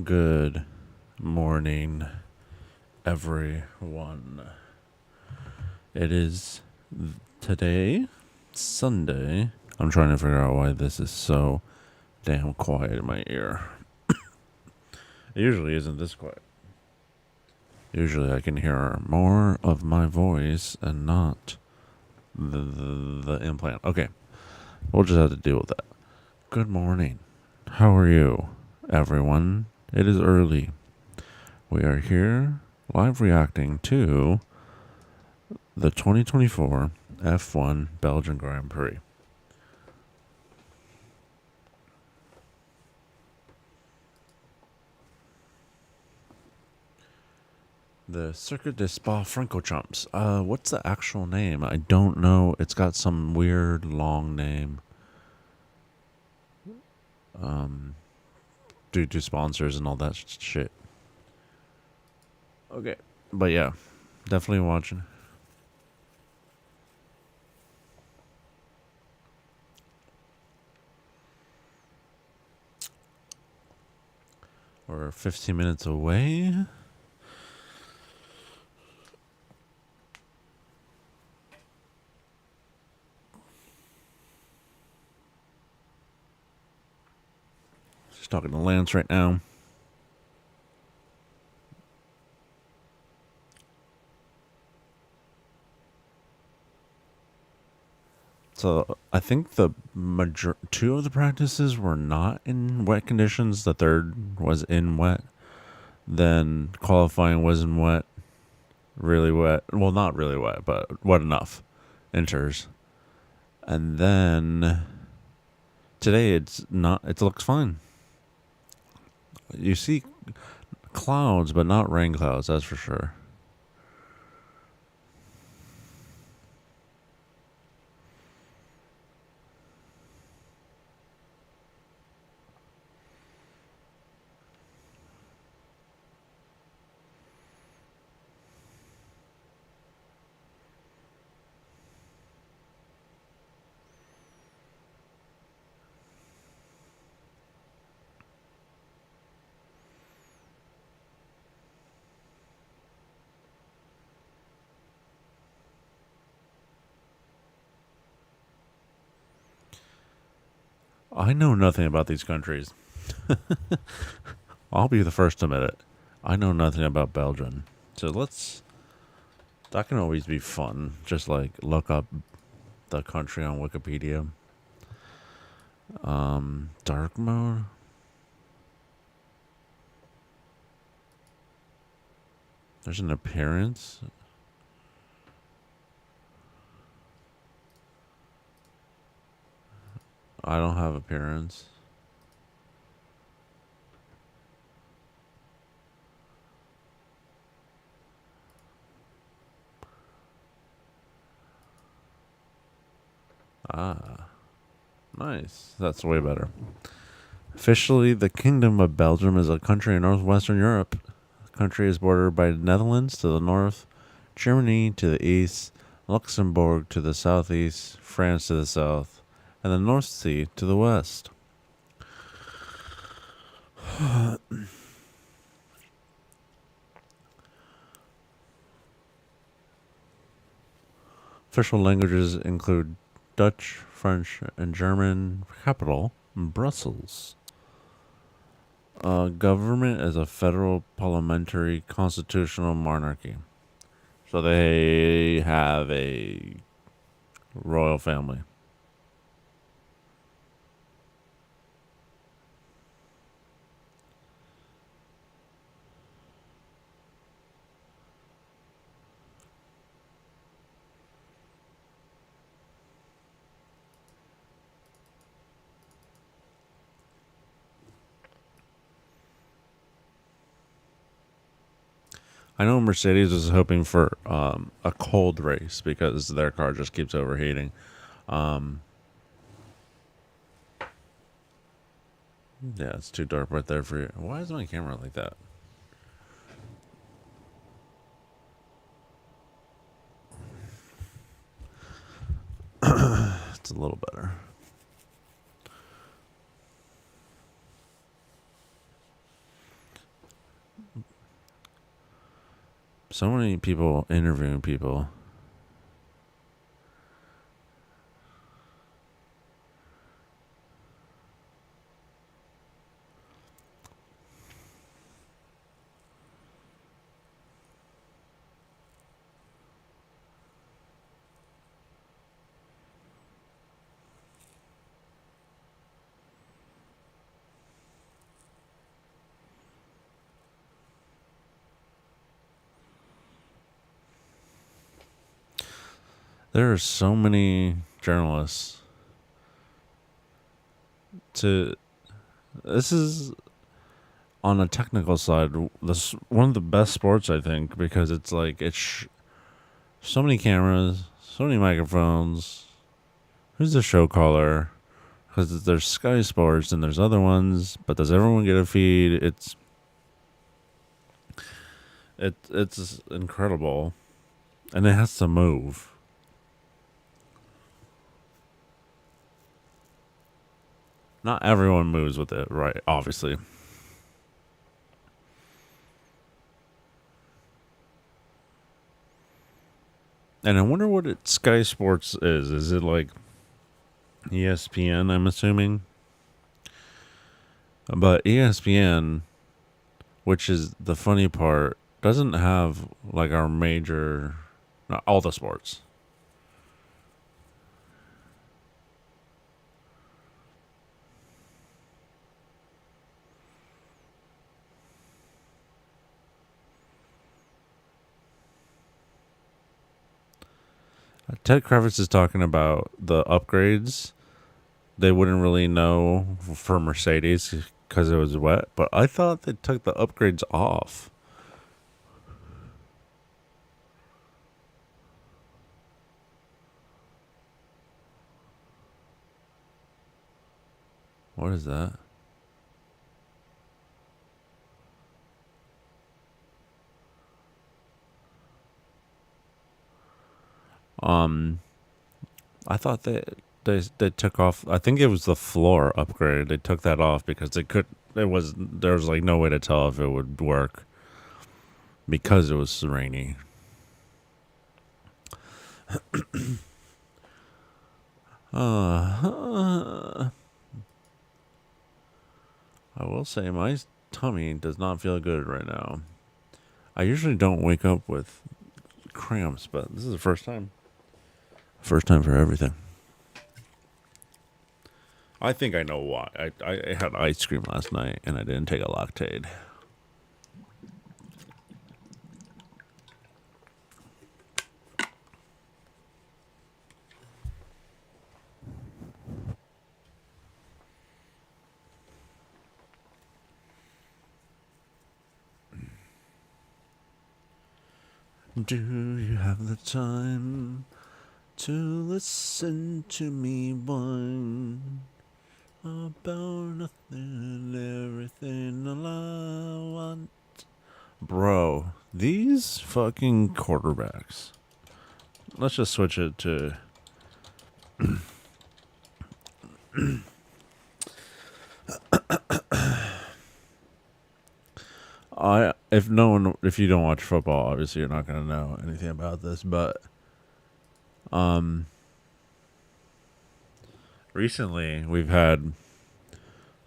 Good morning, everyone. It is today, Sunday. I'm trying to figure out why this is so damn quiet in my ear. It usually isn't this quiet. Usually I can hear more of my voice and not the implant. Okay, we'll just have to deal with that. Good morning. How are you, everyone? It is early. We are here live reacting to the 2024 F1 Belgian Grand Prix. The Circuit de Spa-Francorchamps. What's the actual name? I don't know. It's got some weird long name. Due to sponsors and all that shit. Okay. But yeah, definitely watching. We're 15 minutes away. Just talking to Lance right now. So I think the two of the practices were not in wet conditions. The third was in wet. Then qualifying was in wet, really wet. Well, not really wet, but wet enough. Enters, and then today it's not. It looks fine. You see clouds, but not rain clouds. That's for sure. I know nothing about these countries. I'll be the first to admit it. I know nothing about Belgium. So that can always be fun. Just like look up the country on Wikipedia. Dark mode. There's an appearance. I don't have appearance. Ah, nice. That's way better. Officially, the Kingdom of Belgium is a country in northwestern Europe. The country is bordered by the Netherlands to the north, Germany to the east, Luxembourg to the southeast, France to the south, and the North Sea to the west. Official languages include Dutch, French, and German. Capital, Brussels. Government is a federal parliamentary constitutional monarchy. So they have a royal family. I know Mercedes was hoping for a cold race because their car just keeps overheating. Yeah, it's too dark right there for you. Why is my camera like that? It's a little better. So many people interviewing people. There are so many journalists to this is on a technical side this one of the best sports I think because it's like so many cameras, so many microphones. Who's the show caller? Because there's Sky Sports and there's other ones, but does everyone get a feed? It's incredible, and it has to move. Not everyone moves with it, right? Obviously. And I wonder what Sky Sports is. Is it like ESPN, I'm assuming? But ESPN, which is the funny part, doesn't have like our major, not all the sports. Ted Kravitz is talking about the upgrades. They wouldn't really know for Mercedes because it was wet, but I thought they took the upgrades off. What is that? Um, I thought they took off. I think it was the floor upgrade. They took that off because there was like no way to tell if it would work because it was rainy. I will say my tummy does not feel good right now. I usually don't wake up with cramps, but this is the first time. First time for everything. I think I know why. I had ice cream last night and I didn't take a Lactaid. Do you have the time to listen to me whine about nothing and everything all I want? Bro, these fucking quarterbacks. Let's just switch it to if you don't watch football, obviously you're not gonna know anything about this, but recently we've had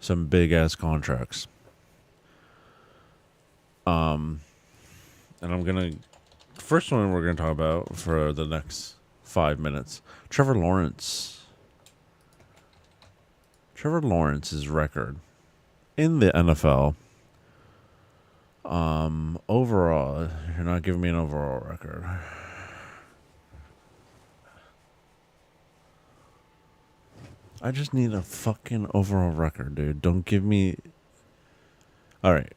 some big ass contracts. And I'm gonna first one we're gonna talk about for the next 5 minutes. Trevor Lawrence's record in the NFL. Overall, you're not giving me an overall record. I just need a fucking overall record, dude. Don't give me. All right.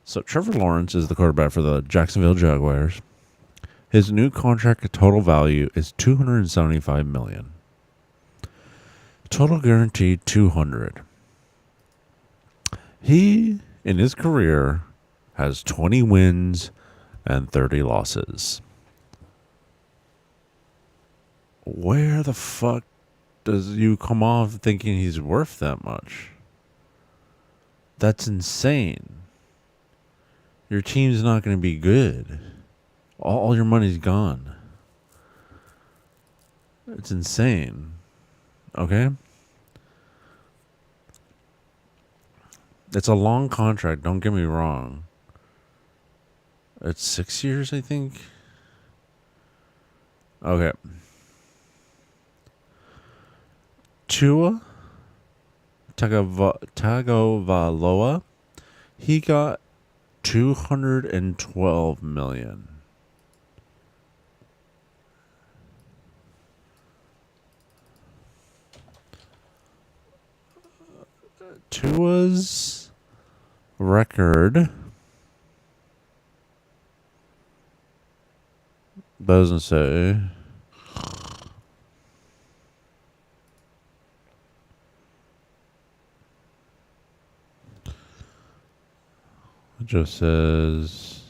So Trevor Lawrence is the quarterback for the Jacksonville Jaguars. His new contract total value is $275 million. Total guaranteed $200. He, in his career, has 20 wins and 30 losses. Where the fuck does you come off thinking he's worth that much? That's insane. your team's not going to be good. All your money's gone. It's insane. Okay? It's a long contract, don't get me wrong. It's 6 years, I think. Okay. Tua Tagovailoa, he got $212 million. Tua's record doesn't say. It just says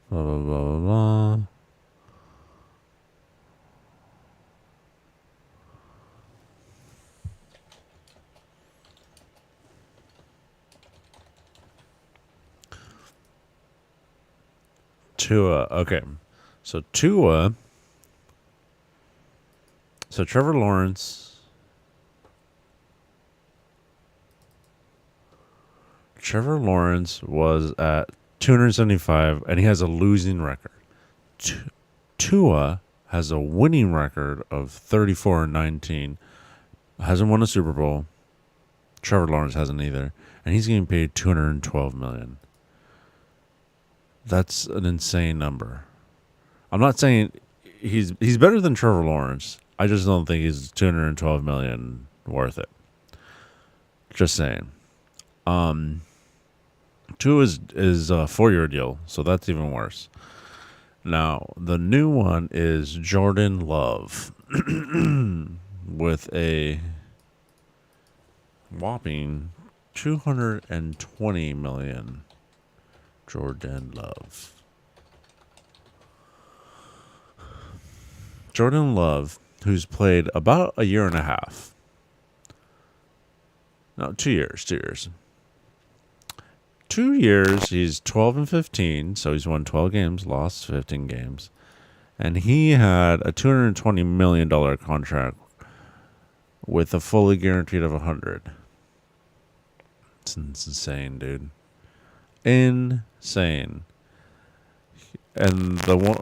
blah blah blah blah blah. Tua. Okay. So Tua. So Trevor Lawrence. Trevor Lawrence was at 275 and he has a losing record. Tua has a winning record of 34-19. Hasn't won a Super Bowl. Trevor Lawrence hasn't either. And he's getting paid $212 million. That's an insane number. I'm not saying he's better than Trevor Lawrence. I just don't think he's $212 million worth it. Just saying. Two is a 4-year deal, so that's even worse. Now, the new one is Jordan Love with a whopping $220 million. Jordan Love. Jordan Love, who's played about a year and a half. No, 2 years. 2 years, he's 12-15, so he's won 12 games, lost 15 games. And he had a $220 million contract with a fully guaranteed of 100. It's insane, dude. Insane. And the one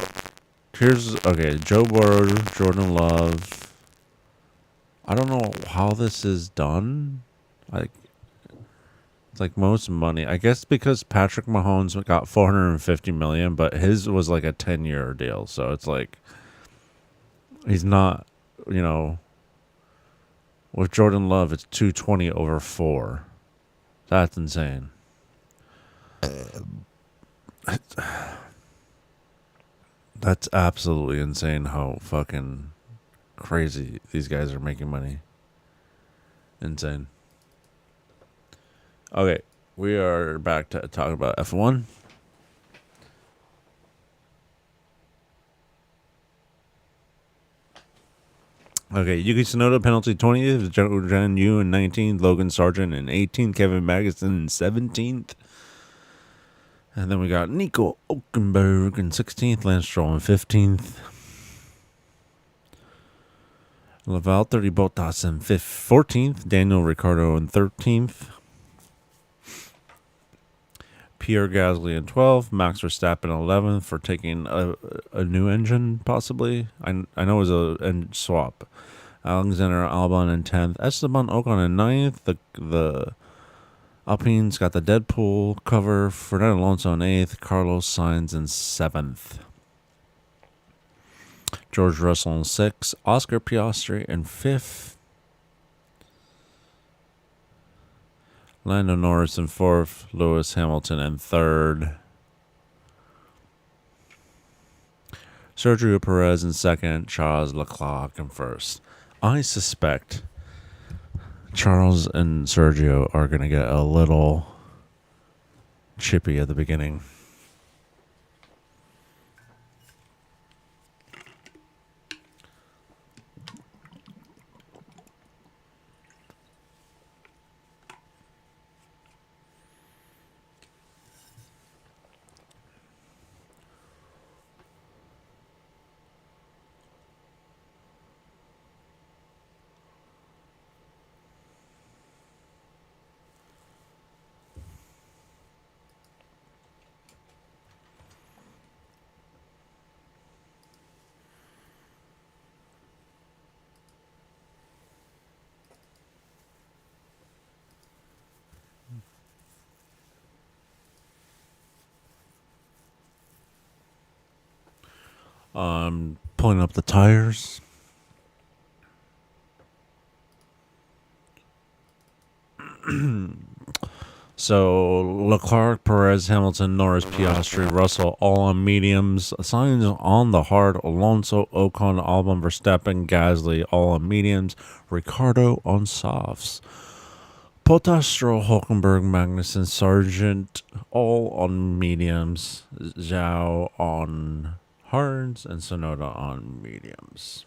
here's okay, Joe Burrow, Jordan Love. I don't know how this is done. It's like most money. I guess because Patrick Mahomes got $450 million, but his was like a 10-year deal. So it's like he's not, with Jordan Love, it's 220 over 4. That's insane. That's absolutely insane how fucking crazy these guys are making money. Insane. Okay, we are back to talk about F1. Okay, Yuki Tsunoda penalty 20th, Zhang Yu in 19th, Logan Sargent in 18th, Kevin Magnussen in 17th. And then we got Nico Hülkenberg in 16th, Lance Stroll in 15th. Valtteri Bottas in 14th, Daniel Ricciardo in 13th. Pierre Gasly in 12th, Max Verstappen 11th for taking a new engine, possibly. I know it was a swap. Alexander Albon in 10th, Esteban Ocon in 9th. The Alpine's got the Deadpool cover. Fernando Alonso in 8th, Carlos Sainz in 7th. George Russell in 6th, Oscar Piastri in 5th. Lando Norris in 4th, Lewis Hamilton in 3rd. Sergio Perez in 2nd, Charles Leclerc in 1st. I suspect Charles and Sergio are going to get a little chippy at the beginning. Pulling up the tires. So Leclerc, Perez, Hamilton, Norris, Piastri, Russell, all on mediums. Sainz on the hard. Alonso, Ocon, Albon, Verstappen, Gasly, all on mediums. Ricardo on softs. Bottas, Stroll, Hulkenberg, Magnussen, Sargent, all on mediums. Zhao on hards, and Sonoda on mediums.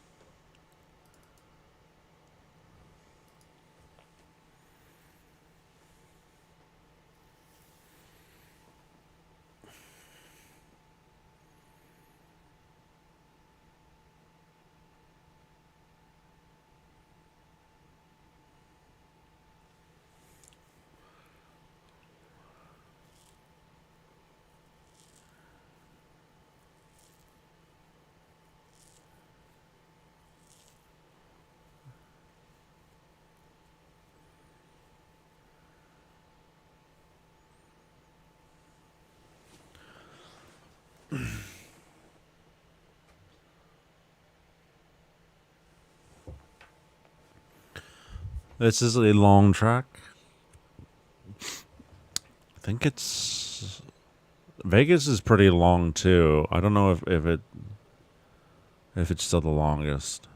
This is a long track. I think it's Vegas is pretty long too. I don't know if it's still the longest.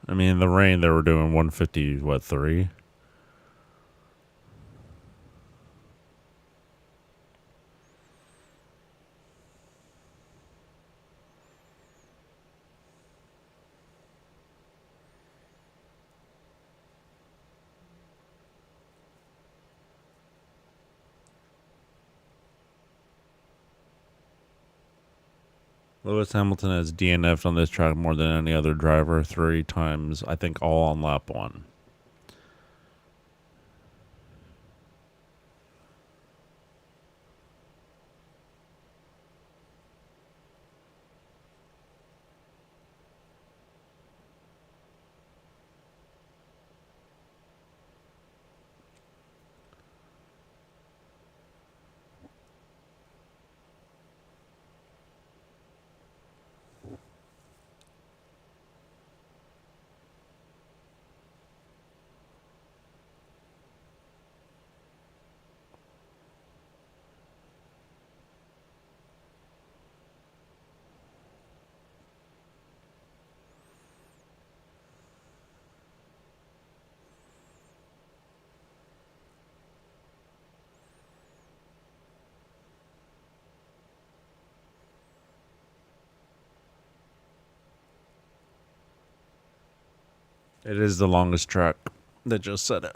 I mean, in the rain they were doing 150 3. Lewis Hamilton has DNF'd on this track more than any other driver 3 times, I think all on lap 1. It is the longest track. They just said it.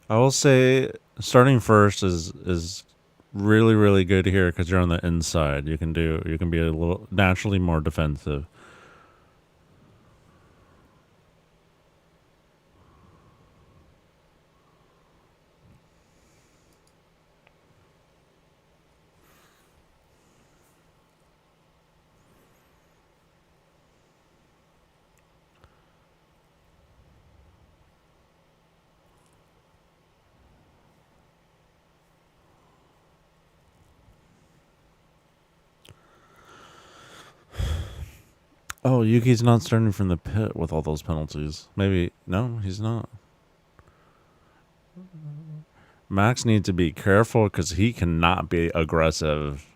I will say starting first is really good here because you're on the inside. You can be a little naturally more defensive. Oh, Yuki's not starting from the pit with all those penalties. Maybe no, he's not. Max needs to be careful because he cannot be aggressive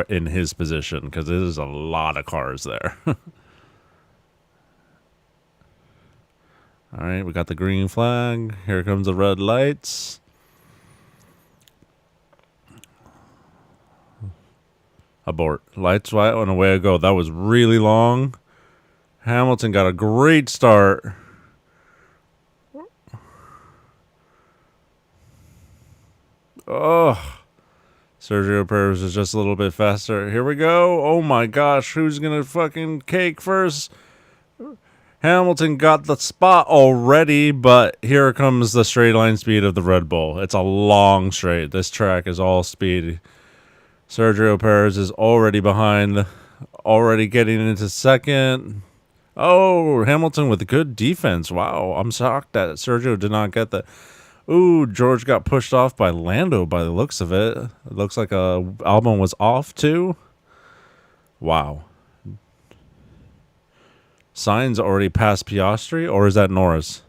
in his position because there's a lot of cars there. All right, we got the green flag. Here comes the red lights. Abort. Lights white and away I go. That was really long. Hamilton got a great start. Oh, Sergio Perez is just a little bit faster. Here we go. Oh my gosh, who's gonna fucking cake first? Hamilton got the spot already, but here comes the straight line speed of the Red Bull. It's a long straight. This track is all speed. Sergio Perez is already behind, already getting into second. Oh, Hamilton with good defense. Wow, I'm shocked that Sergio did not get that. Ooh, George got pushed off by Lando by the looks of it. It looks like Albon was off too. Wow. Sainz already passed Piastri, or is that Norris?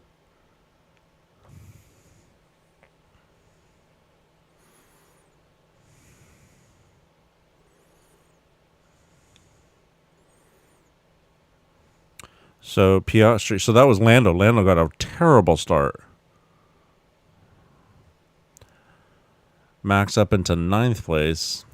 So Piastri, so that was Lando. Lando got a terrible start. Max up into 9th place.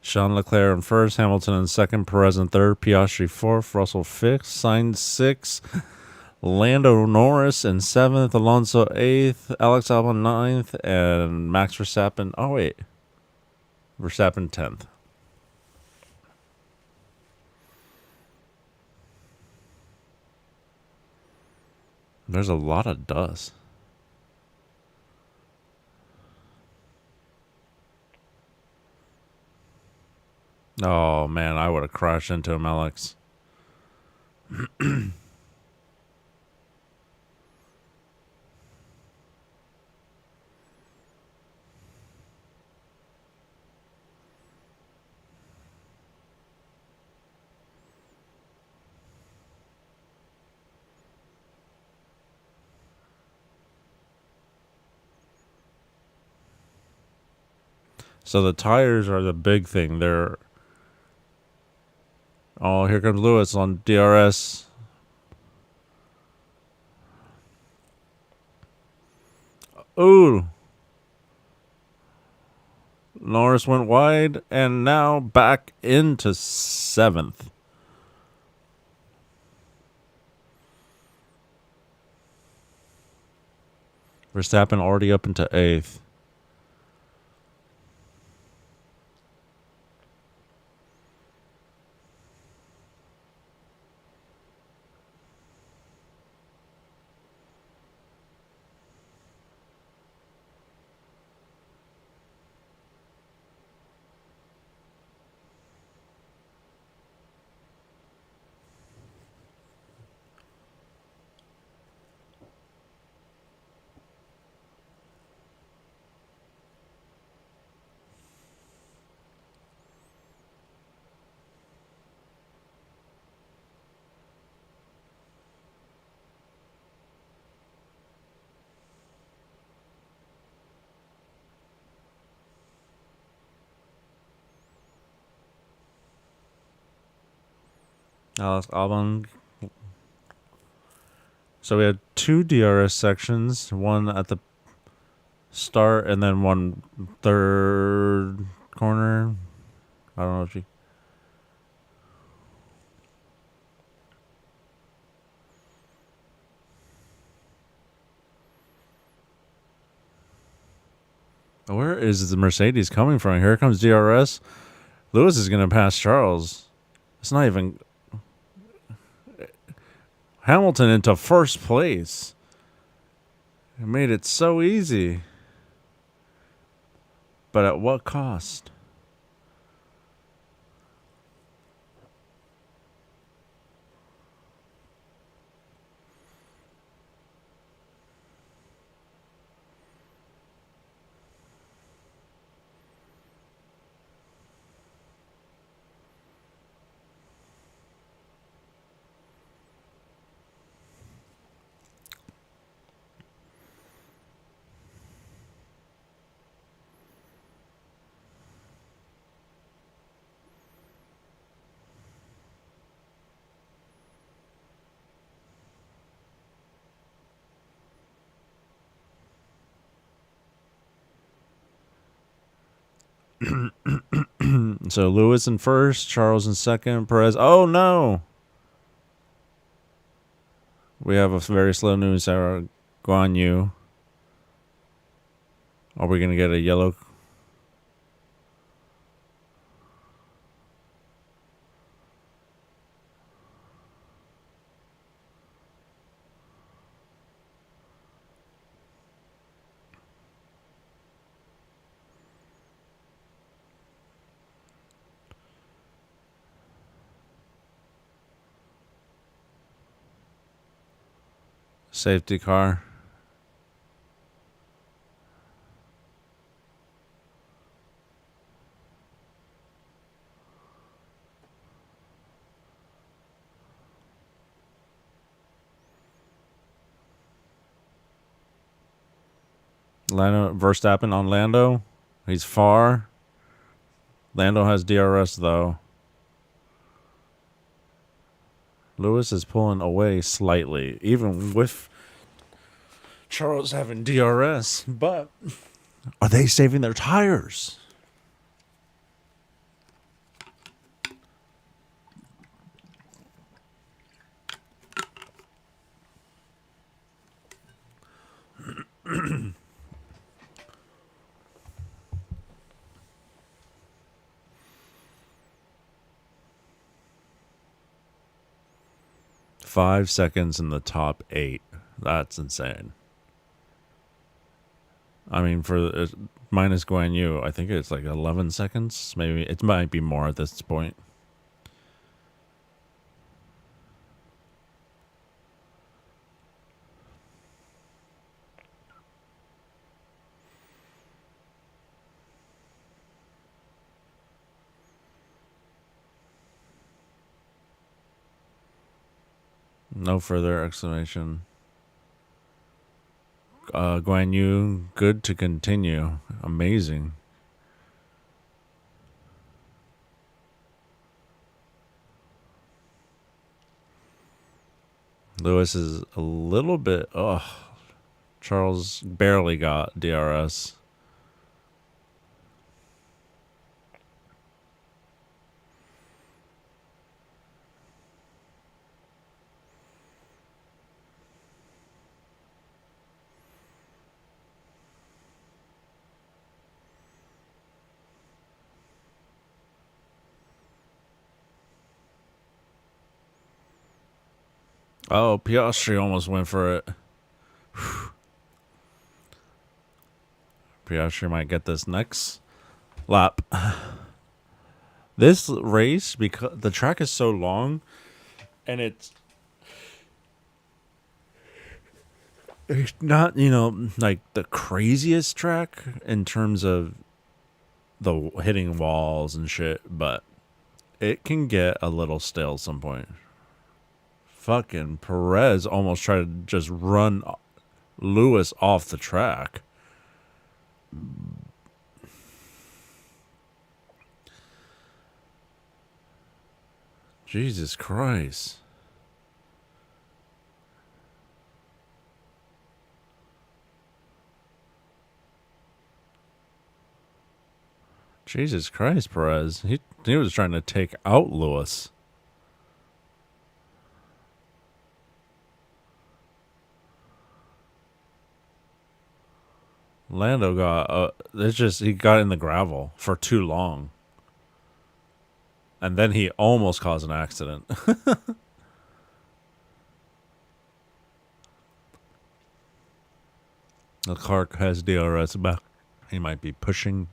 Charles Leclerc in first, Hamilton in second, Perez in third, Piastri fourth, Russell fifth, Sainz sixth, Lando Norris in seventh, Alonso eighth, Alex Albon ninth, and Max Verstappen. Oh wait, Verstappen 10th. There's a lot of dust. Oh man, I would have crashed into him, Alex. So the tires are the big thing. They're oh, here comes Lewis on DRS. Ooh. Norris went wide and now back into 7th. Verstappen already up into 8th. Alex Albon. So we had 2 DRS sections, one at the start and then one third corner. I don't know if you. Where is the Mercedes coming from? Here comes DRS. Lewis is going to pass Charles. It's not even. Hamilton into first place. It made it so easy. But at what cost? So Lewis in first, Charles in second, Perez. Oh no! We have a very slow news hour. Guan Yu. Are we going to get a yellow? Safety car. Lando Verstappen on Lando. He's far. Lando has DRS though. Lewis is pulling away slightly, even with Charles having DRS. But are they saving their tires? Five seconds in the top 8. That's insane. I mean, for minus Guan Yu, I think it's like 11 seconds. Maybe it might be more at this point. No further explanation. Guan Yu, good to continue. Amazing. Lewis is a little bit. Charles barely got DRS. Oh, Piastri almost went for it. Piastri might get this next lap. This race, because the track is so long, and it's not, like the craziest track in terms of the hitting walls and shit, but it can get a little stale at some point. Fucking Perez almost tried to just run Lewis off the track. Jesus Christ. Jesus Christ, Perez. He was trying to take out Lewis. Lando got he got in the gravel for too long. And then he almost caused an accident. The car has DRS back. He might be pushing.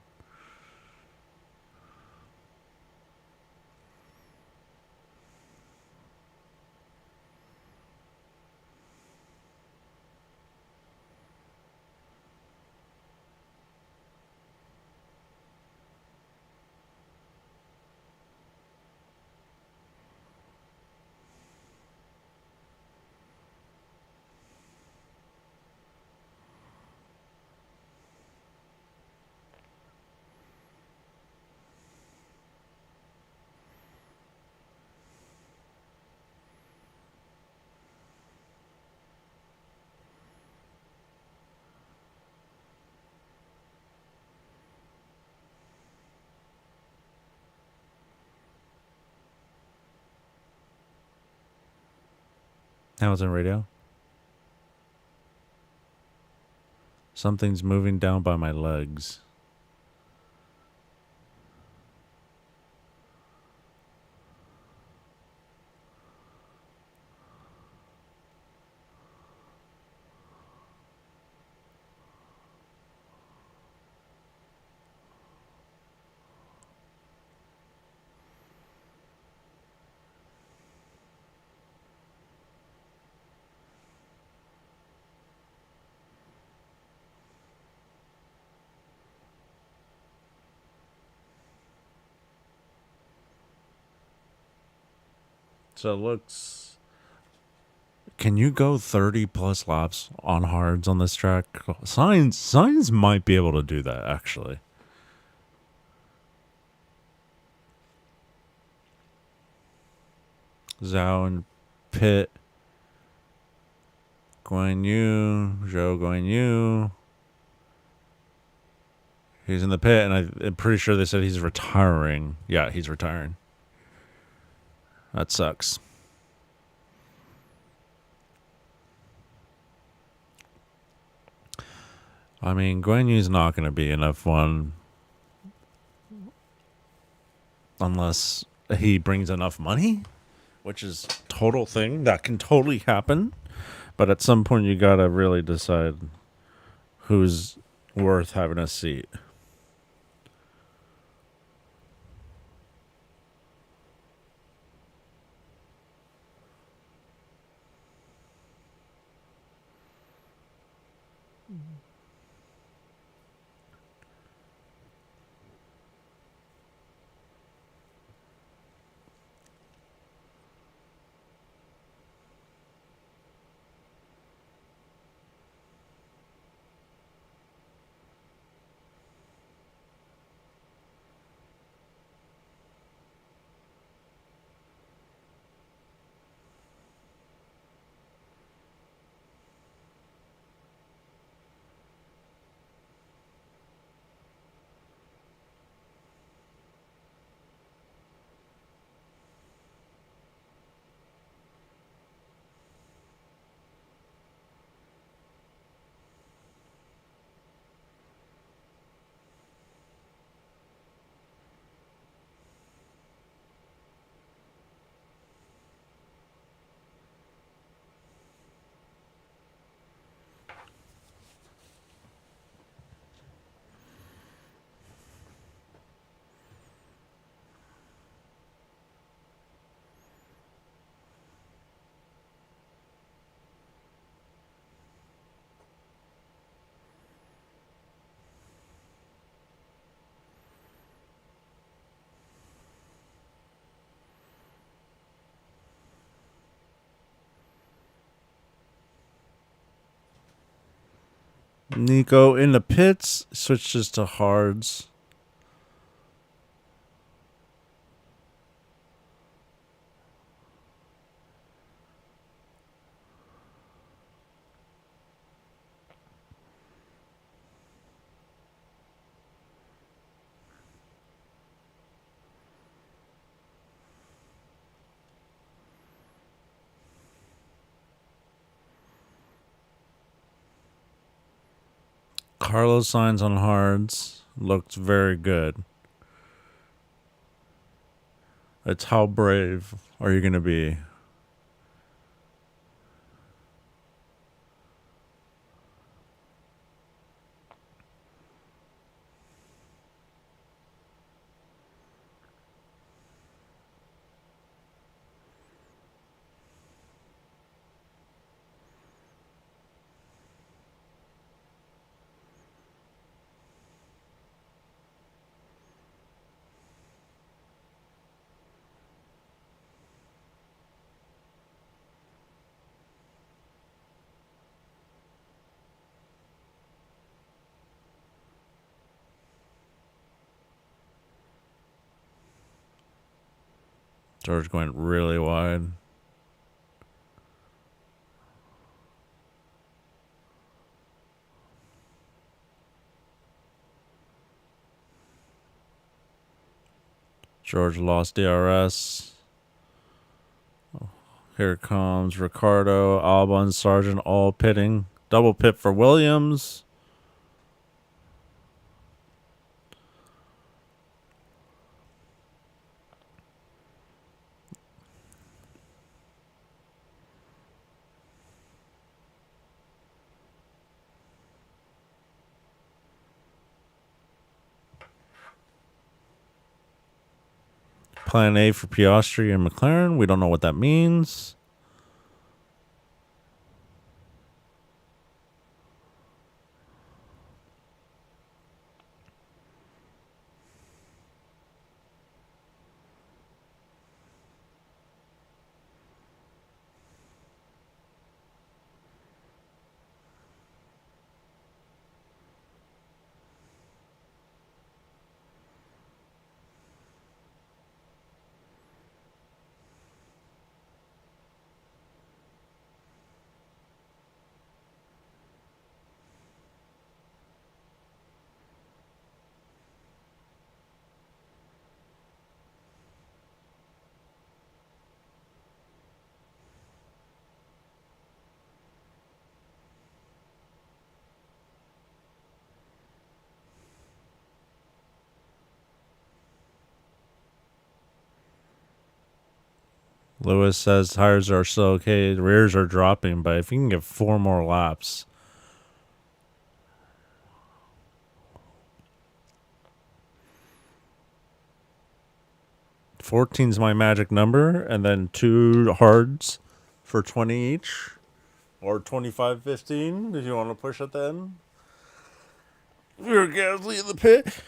Hamilton radio. Something's moving down by my legs. So it looks. Can you go 30 plus laps on hards on this track? Signs might be able to do that, actually. Zhao and Pitt. Guan Yu. Zhou Guan Yu. He's in the pit, and I'm pretty sure they said he's retiring. Yeah, he's retiring. That sucks. I mean, Guan Yu's not going to be an F1 unless he brings enough money, which is total thing that can totally happen. But at some point, you got to really decide who's worth having a seat. Nico in the pits switches to hards. Carlos Sainz on hards looked very good. It's how brave are you going to be? George going really wide. George lost DRS. Here comes Ricardo, Albon, Sargent all pitting. Double pit for Williams. McLaren A for Piastri and McLaren. We don't know what that means. Lewis says tires are still okay. The rears are dropping, but if you can get 4 more laps. Fourteen's my magic number, and then 2 hards for 20 each. Or 25-15 if you want to push it then. You're Gasly in the pit.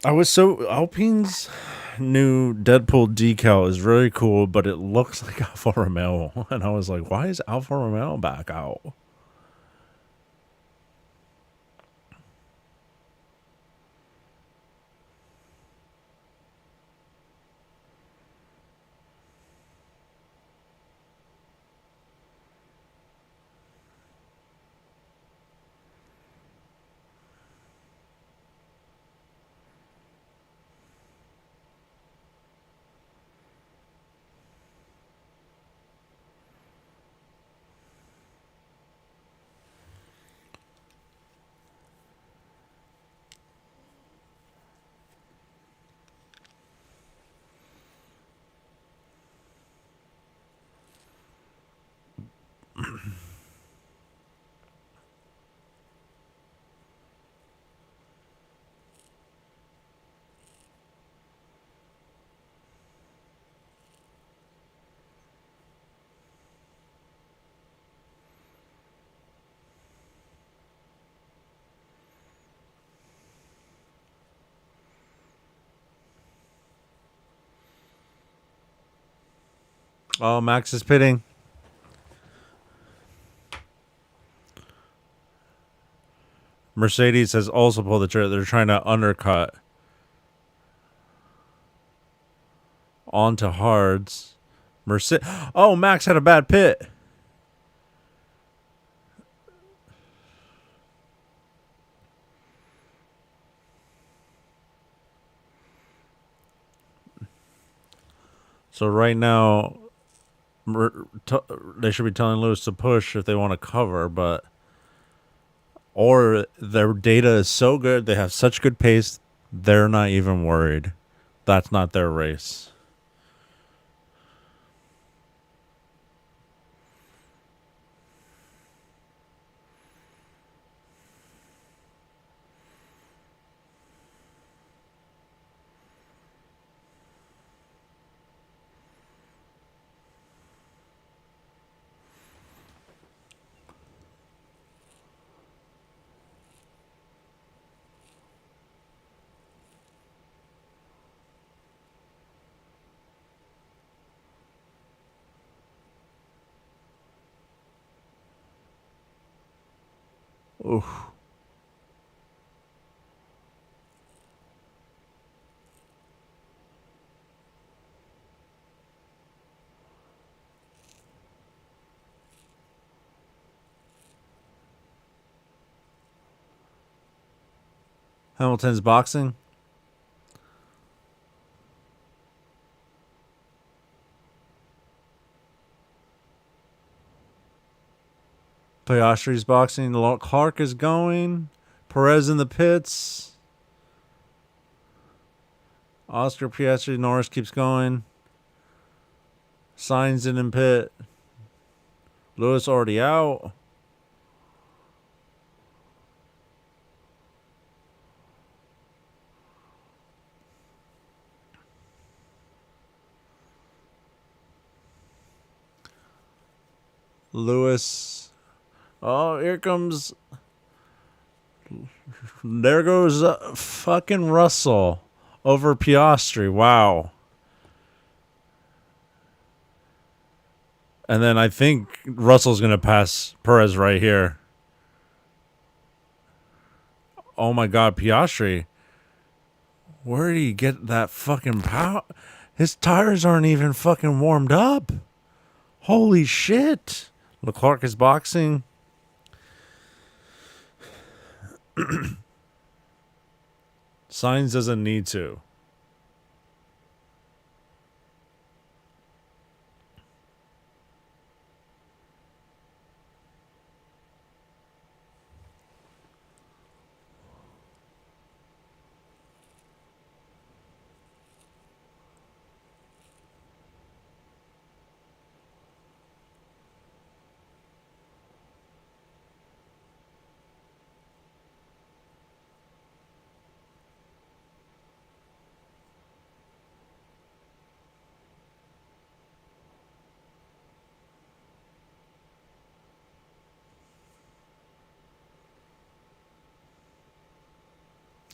Alpine's new Deadpool decal is really cool, but it looks like Alfa Romeo. And I was like, why is Alfa Romeo back out? Oh, Max is pitting. Mercedes has also pulled the trigger. They're trying to undercut onto hards. Oh, Max had a bad pit. So right now, they should be telling Lewis to push if they want to cover, but or their data is so good, they have such good pace, they're not even worried. That's not their race. Oof. Hamilton's boxing. Piastri's boxing. Clark is going. Perez in the pits. Oscar Piastri. Norris keeps going. Sainz in pit. Lewis already out. Lewis. Oh, here comes. There goes fucking Russell over Piastri. Wow. And then I think Russell's going to pass Perez right here. Oh my God, Piastri. Where did he get that fucking power? His tires aren't even fucking warmed up. Holy shit. Leclerc is boxing. Sainz doesn't need to.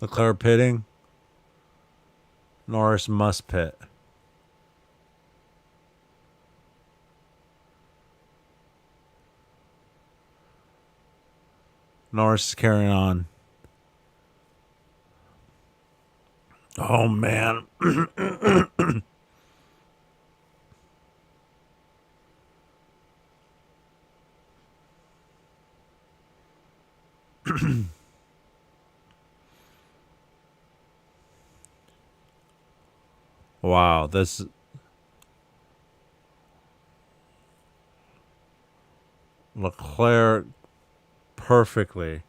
Leclerc pitting. Norris must pit. Norris is carrying on. Oh, man. Wow, this Leclerc perfectly.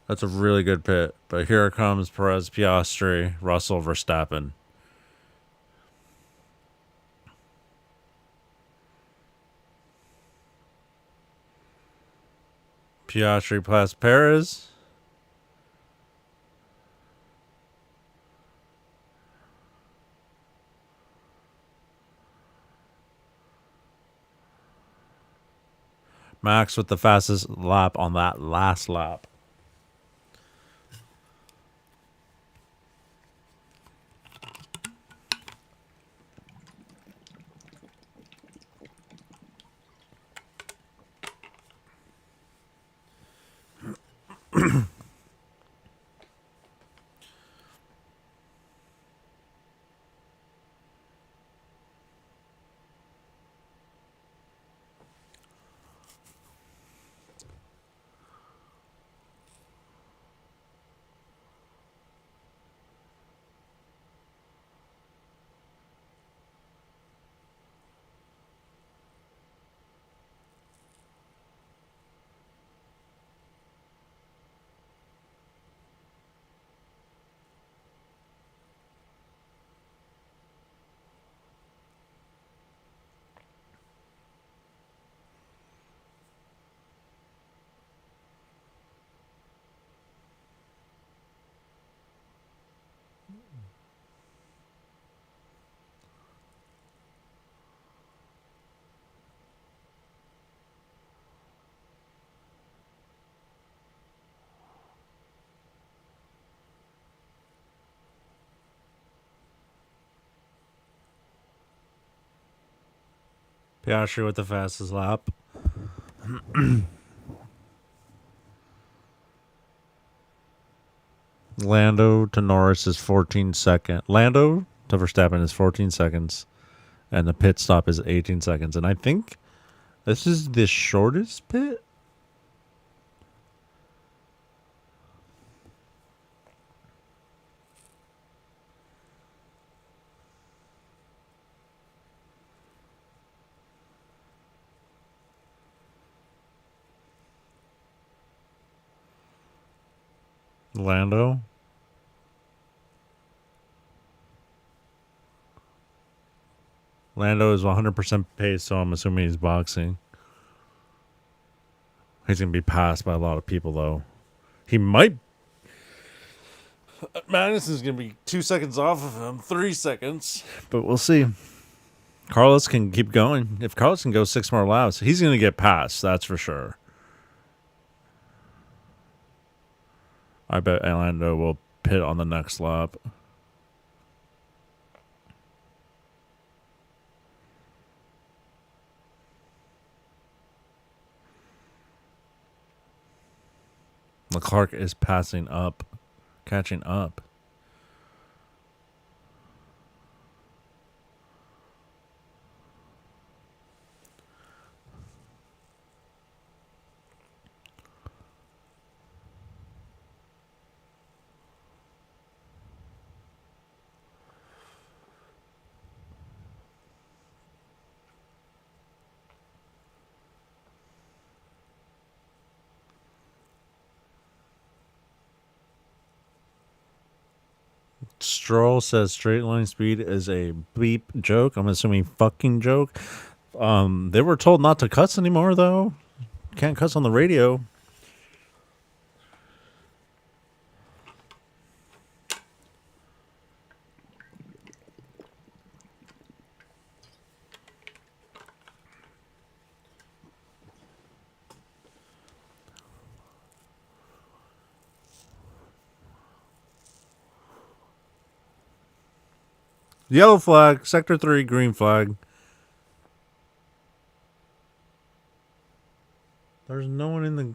That's a really good pit. But here comes Perez, Piastri, Russell, Verstappen. Piastri plus Perez. Max with the fastest lap on that last lap. Piastri with the fastest lap. Lando to Norris is 14 seconds. Lando to Verstappen is 14 seconds. And the pit stop is 18 seconds. And I think this is the shortest pit. Lando. Lando is 100% pace, so I'm assuming he's boxing. He's going to be passed by a lot of people, though. He might. Magnuson's going to be 2 seconds off of him, 3 seconds. But we'll see. Carlos can keep going. If Carlos can go 6 more laps, he's going to get past. That's for sure. I bet Orlando will pit on the next lap. Leclerc is passing up, catching up. Stroll says straight line speed is a bleep joke. I'm assuming fucking joke. They were told not to cuss anymore, though. Can't cuss on the radio. Yellow flag, sector 3, green flag. There's no one in the...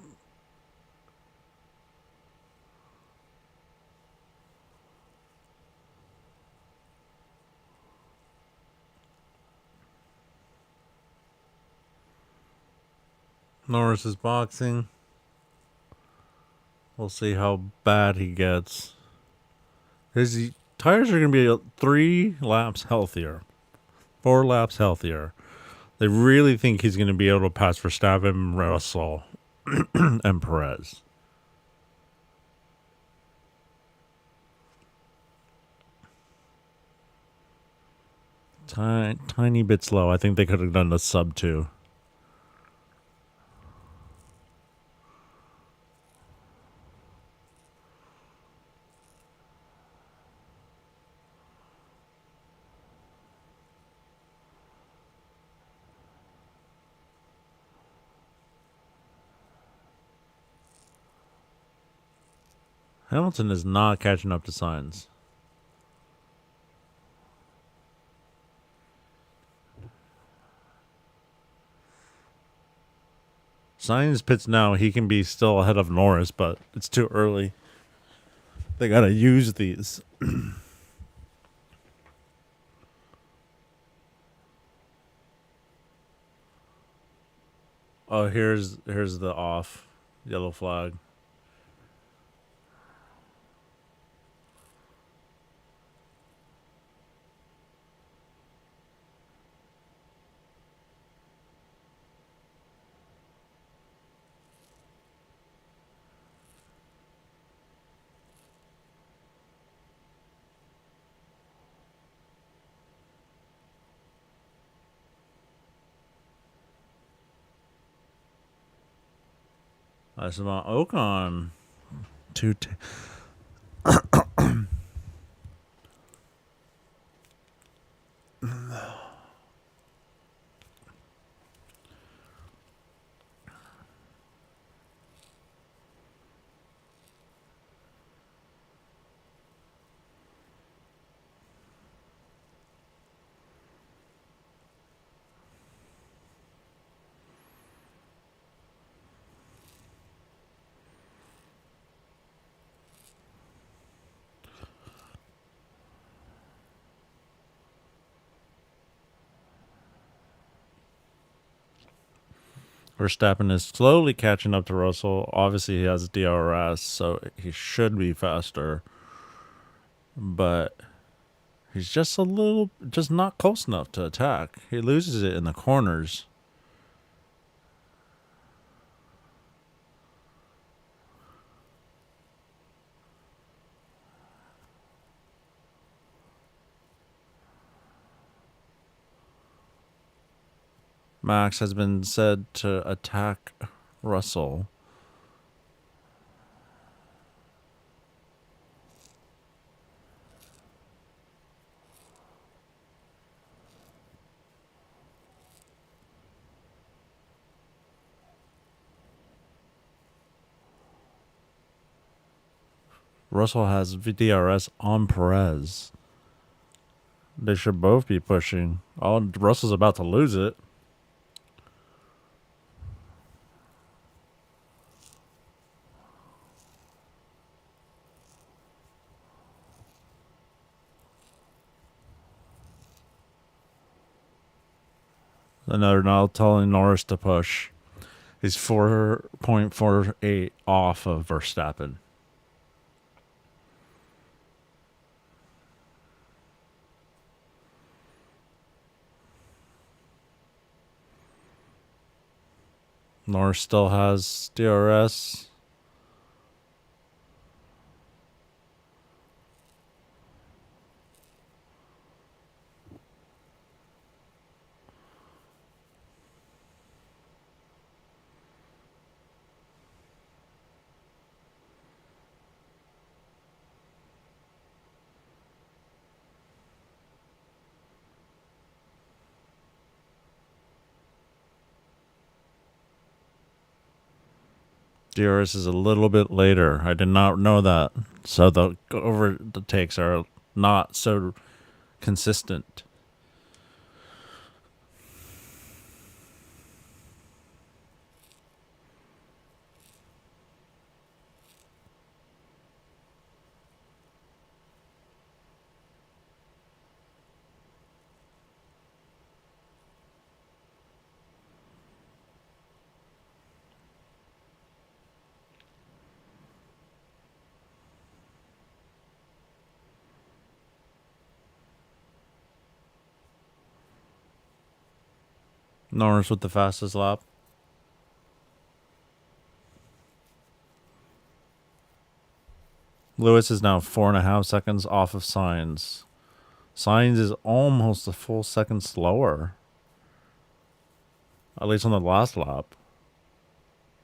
Norris is boxing. We'll see how bad he gets. His tires are going to be 3 laps healthier. 4 laps healthier. They really think he's going to be able to pass Verstappen, Russell, and Perez. Tiny bit slow. I think they could have done the sub 2. Hamilton is not catching up to Sainz. Sainz pits now. He can be still ahead of Norris, but it's too early. They got to use these. Oh, here's the off. Yellow flag. Esteban Ocon. Verstappen is slowly catching up to Russell. Obviously, he has DRS, so he should be faster. But he's just not close enough to attack. He loses it in the corners. Max has been said to attack Russell. Russell has DRS on Perez. They should both be pushing. Oh, Russell's about to lose it. And they're now telling Norris to push. He's 4.48 off of Verstappen. Norris still has DRS. DRS is a little bit later. I did not know that. So the takes are not so consistent. Norris with the fastest lap. Lewis is now 4.5 seconds off of Sainz. Sainz is almost a full second slower. At least on the last lap.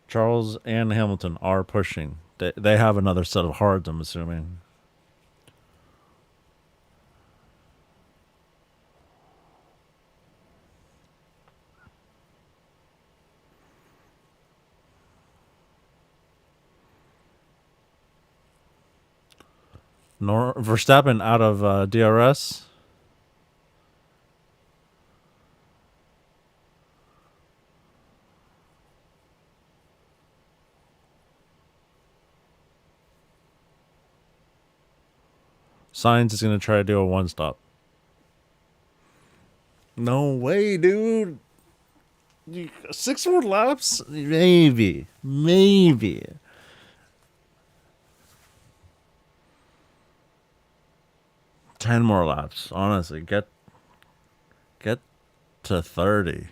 Charles and Hamilton are pushing. They have another set of hards, I'm assuming. Verstappen out of DRS. Sainz is going to try to do a one-stop. No way, dude. 6 more laps? Maybe. 10 more laps. Honestly, get to 30.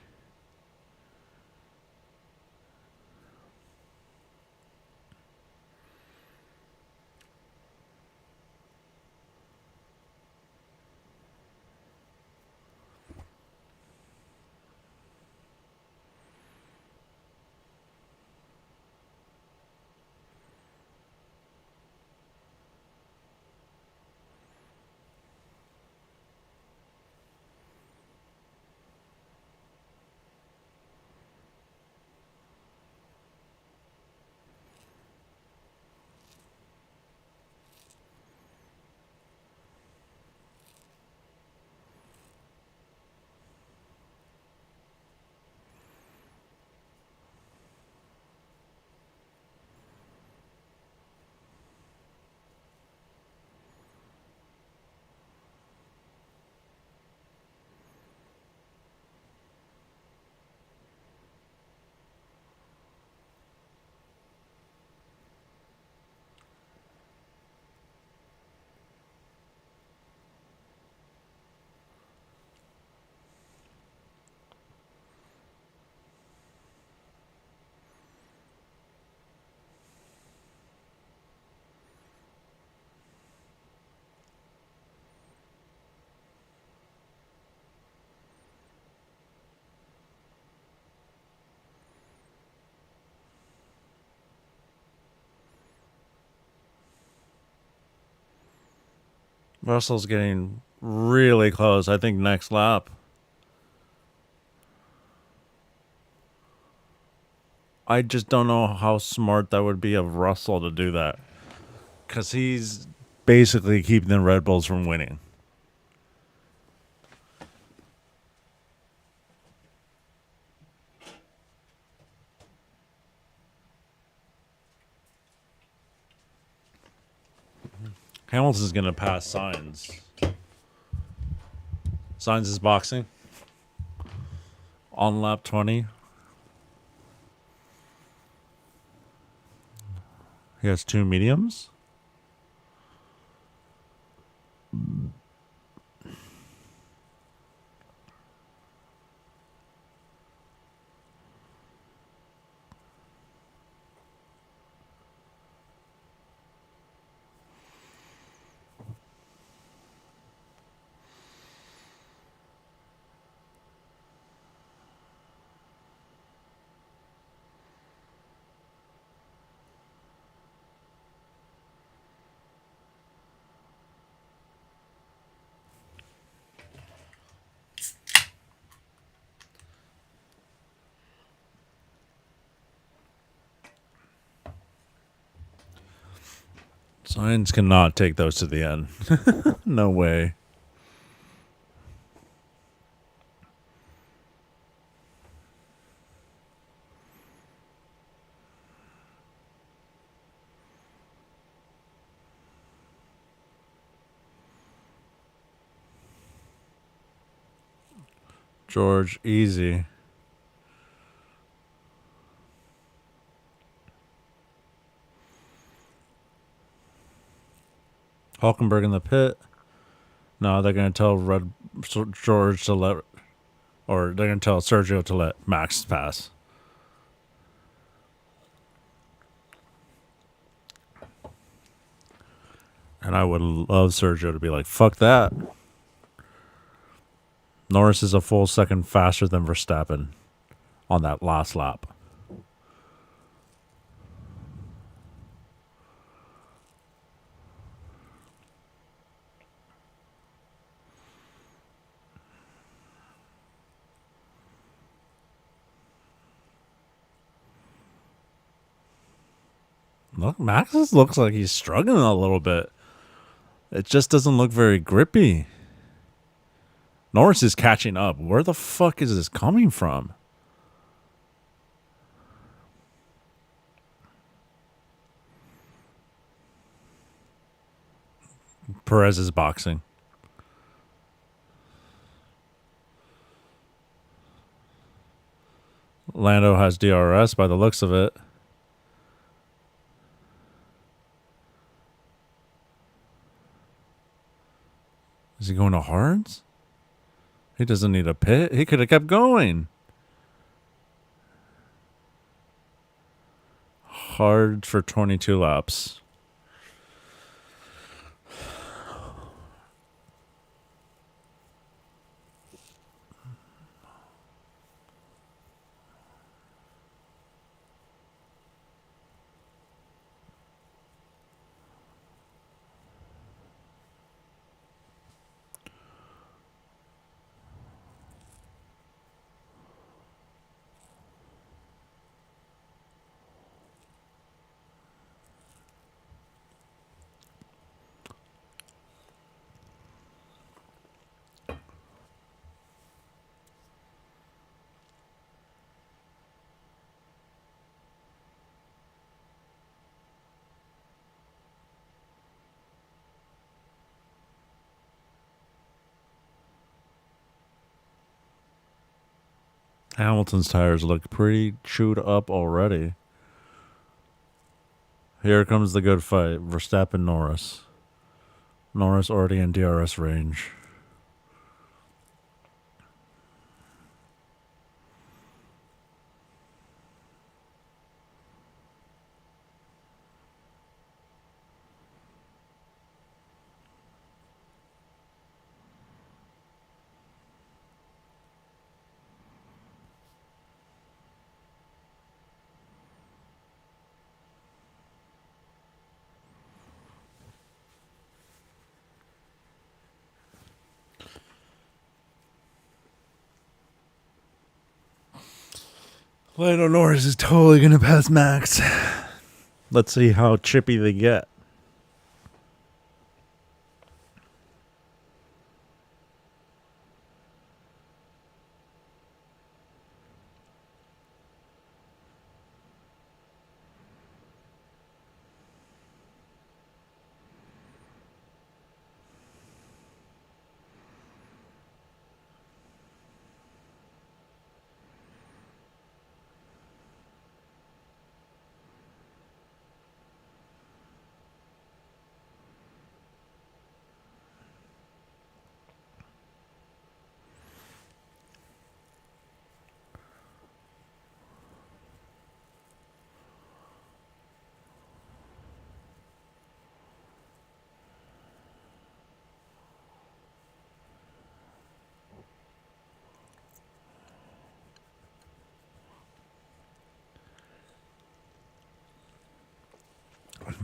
Russell's getting really close. I think next lap. I just don't know how smart that would be of Russell to do that. because he's basically keeping the Red Bulls from winning. Hamilton's going to pass Sainz. Sainz is boxing. On lap 20. He has 2 mediums. Sainz cannot take those to the end. No way. George, easy. Hulkenberg in the pit. No, they're going to tell George to let, or they're going to tell Sergio to let Max pass. And I would love Sergio to be like, fuck that. Norris is a full second faster than Verstappen on that last lap. Look, Max looks like he's struggling a little bit. It just doesn't look very grippy. Norris is catching up. Where the fuck is this coming from? Perez is boxing. Lando has DRS by the looks of it. Is he going to hards? He doesn't need a pit. He could have kept going. Hard for 22 laps. Hamilton's tires look pretty chewed up already. Here comes the good fight. Verstappen, Norris. Norris already in DRS range. Lando Norris is totally going to pass Max. Let's see how chippy they get.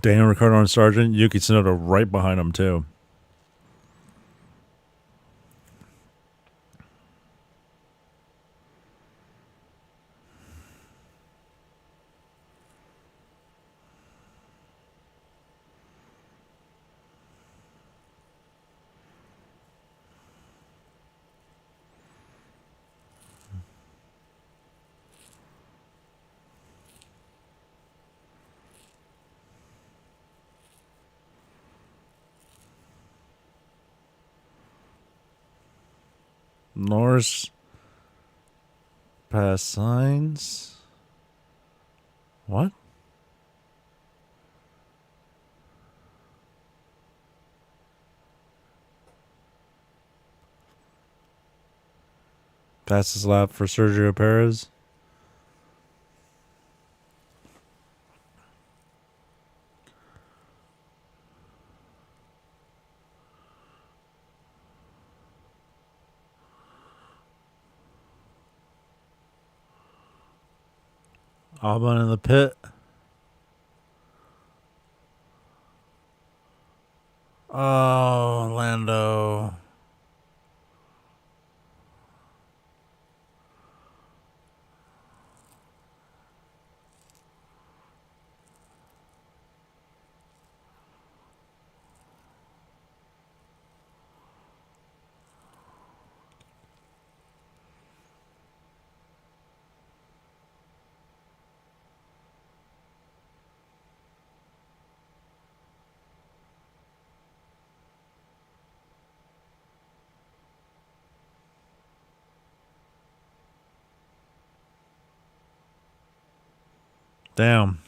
Daniel Ricciardo and Sargent, Yuki Tsunoda right behind him too. Norris pass signs. What? Fastest lap for Sergio Perez. Albon in the pit. Oh, Lando. Damn.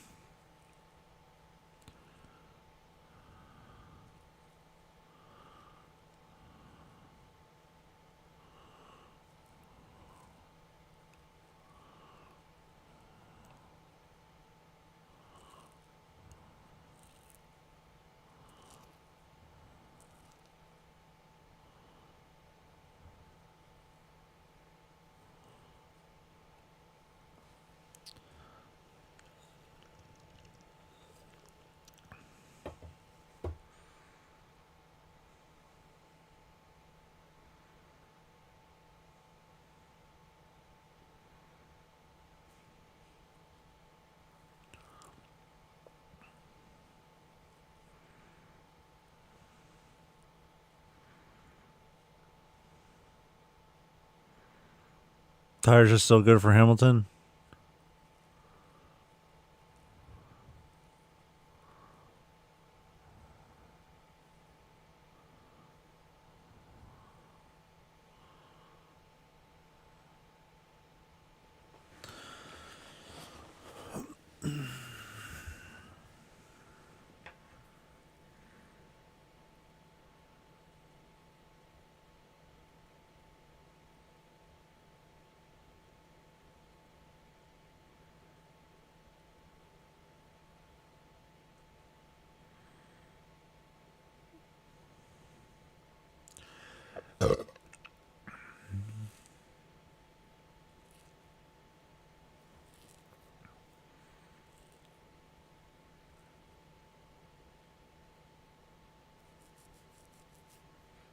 Tires are still good for Hamilton.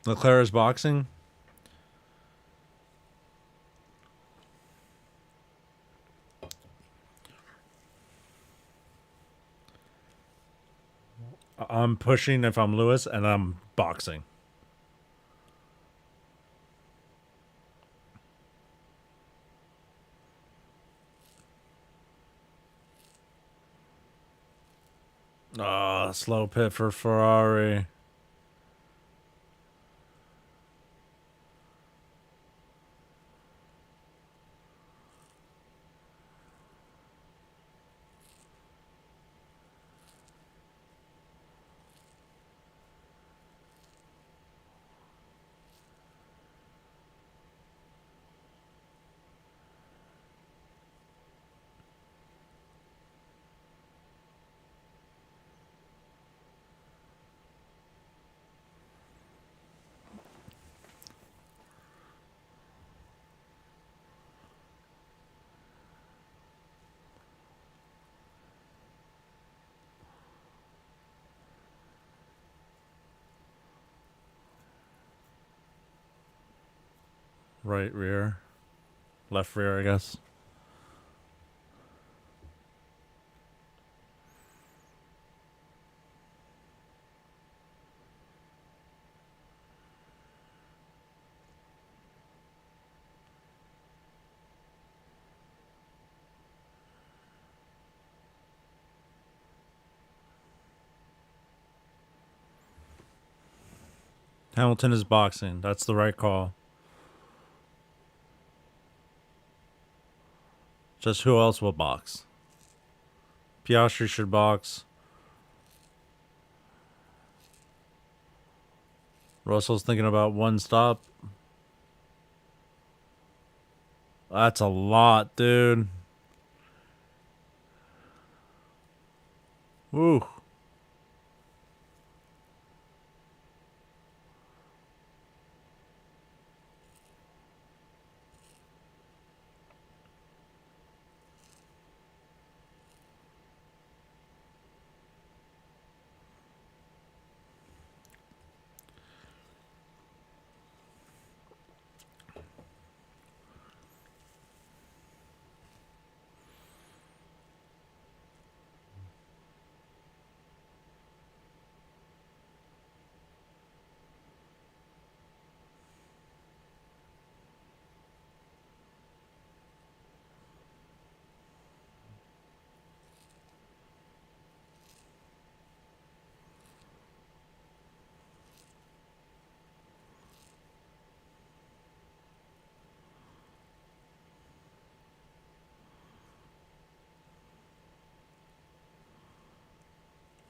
Leclerc is boxing. I'm pushing if I'm Lewis, and I'm boxing. Oh, slow pit for Ferrari. right rear. Left rear, I guess. Hamilton is boxing. That's the right call. Just who else will box? Piastri should box. Russell's thinking about one stop. That's a lot, dude. Woo.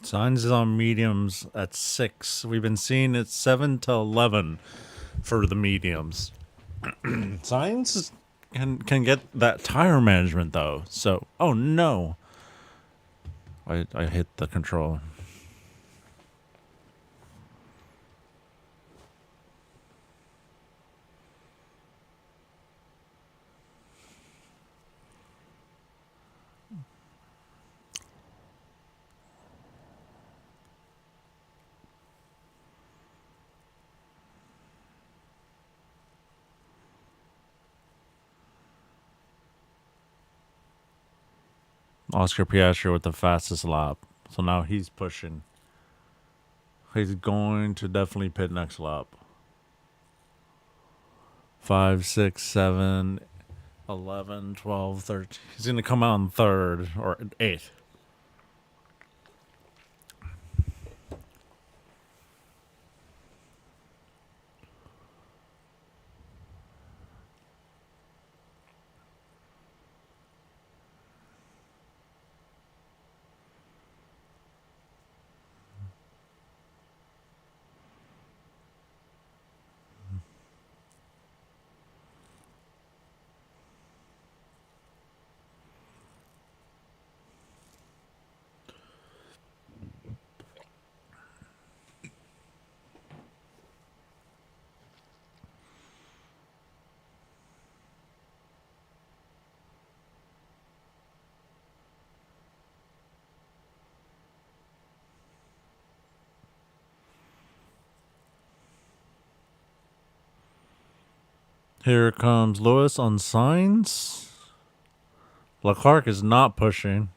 Signs is on mediums at 6. We've been seeing it 7 to 11 for the mediums. Signs can get that tire management though. So, oh no. I hit the controller. Oscar Piastri with the fastest lap. So now he's pushing. He's going to definitely pit next lap. 5, 6, 7, 11, 12, 13. He's going to come out in 3rd or 8th. Here comes Lewis on signs. Leclerc is not pushing.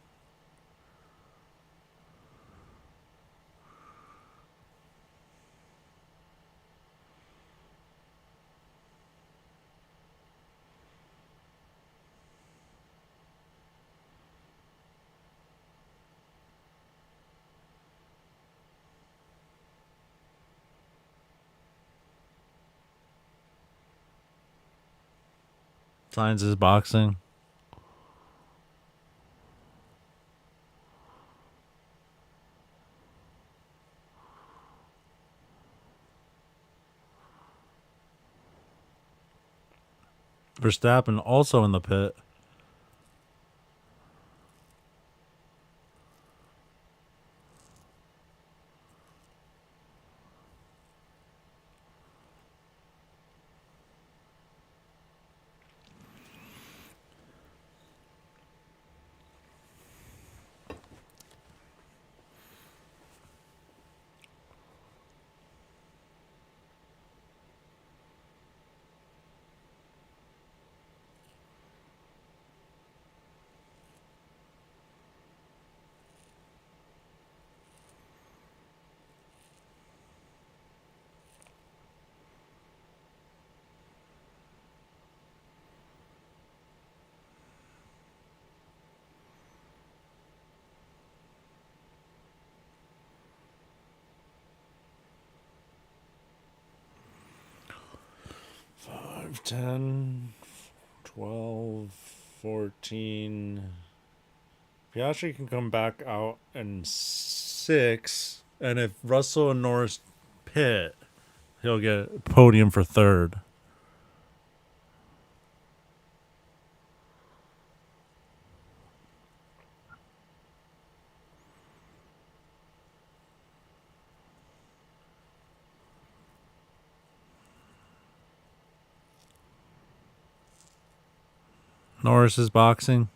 Signs is boxing. Verstappen also in the pit. 10, 12, 14. Piastri can come back out in 6. And if Russell and Norris pit, he'll get a podium for 3rd. Norris is boxing.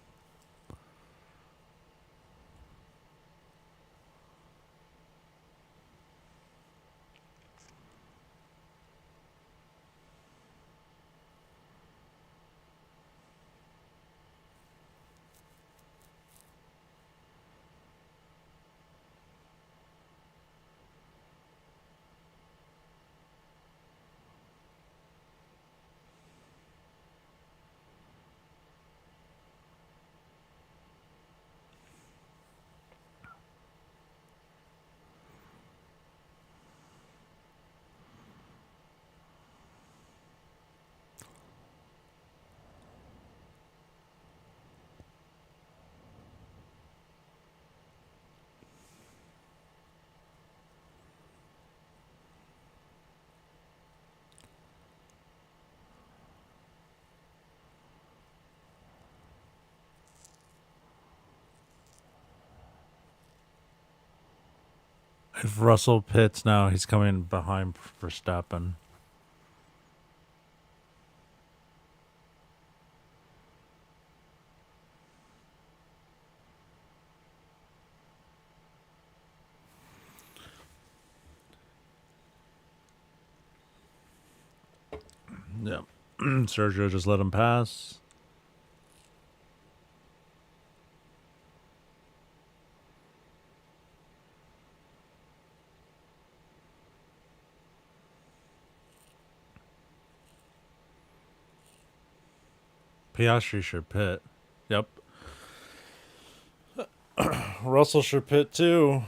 If Russell pits now, he's coming behind Verstappen. Yep. Sergio just let him pass. Piastri should pit. Yep. Russell should pit too.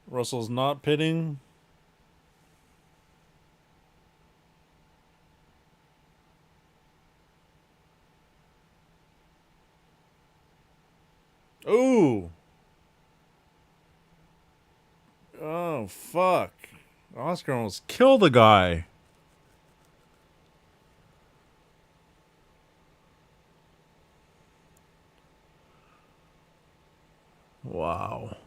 Russell's not pitting. Ooh. Oh, fuck. Oscar almost killed the guy. Wow.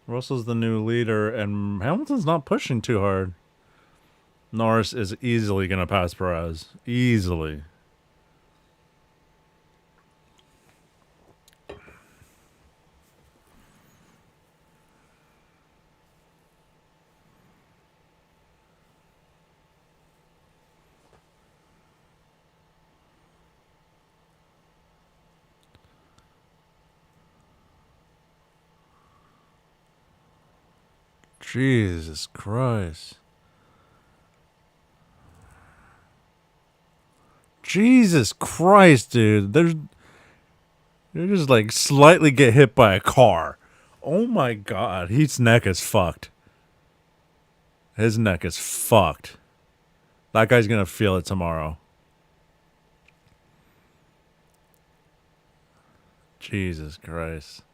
Russell's the new leader, and Hamilton's not pushing too hard. Norris is easily going to pass Perez. Easily. Jesus Christ. Jesus Christ, dude. They just like slightly get hit by a car. Oh my god. His neck is fucked. His neck is fucked. That guy's gonna feel it tomorrow. Jesus Christ.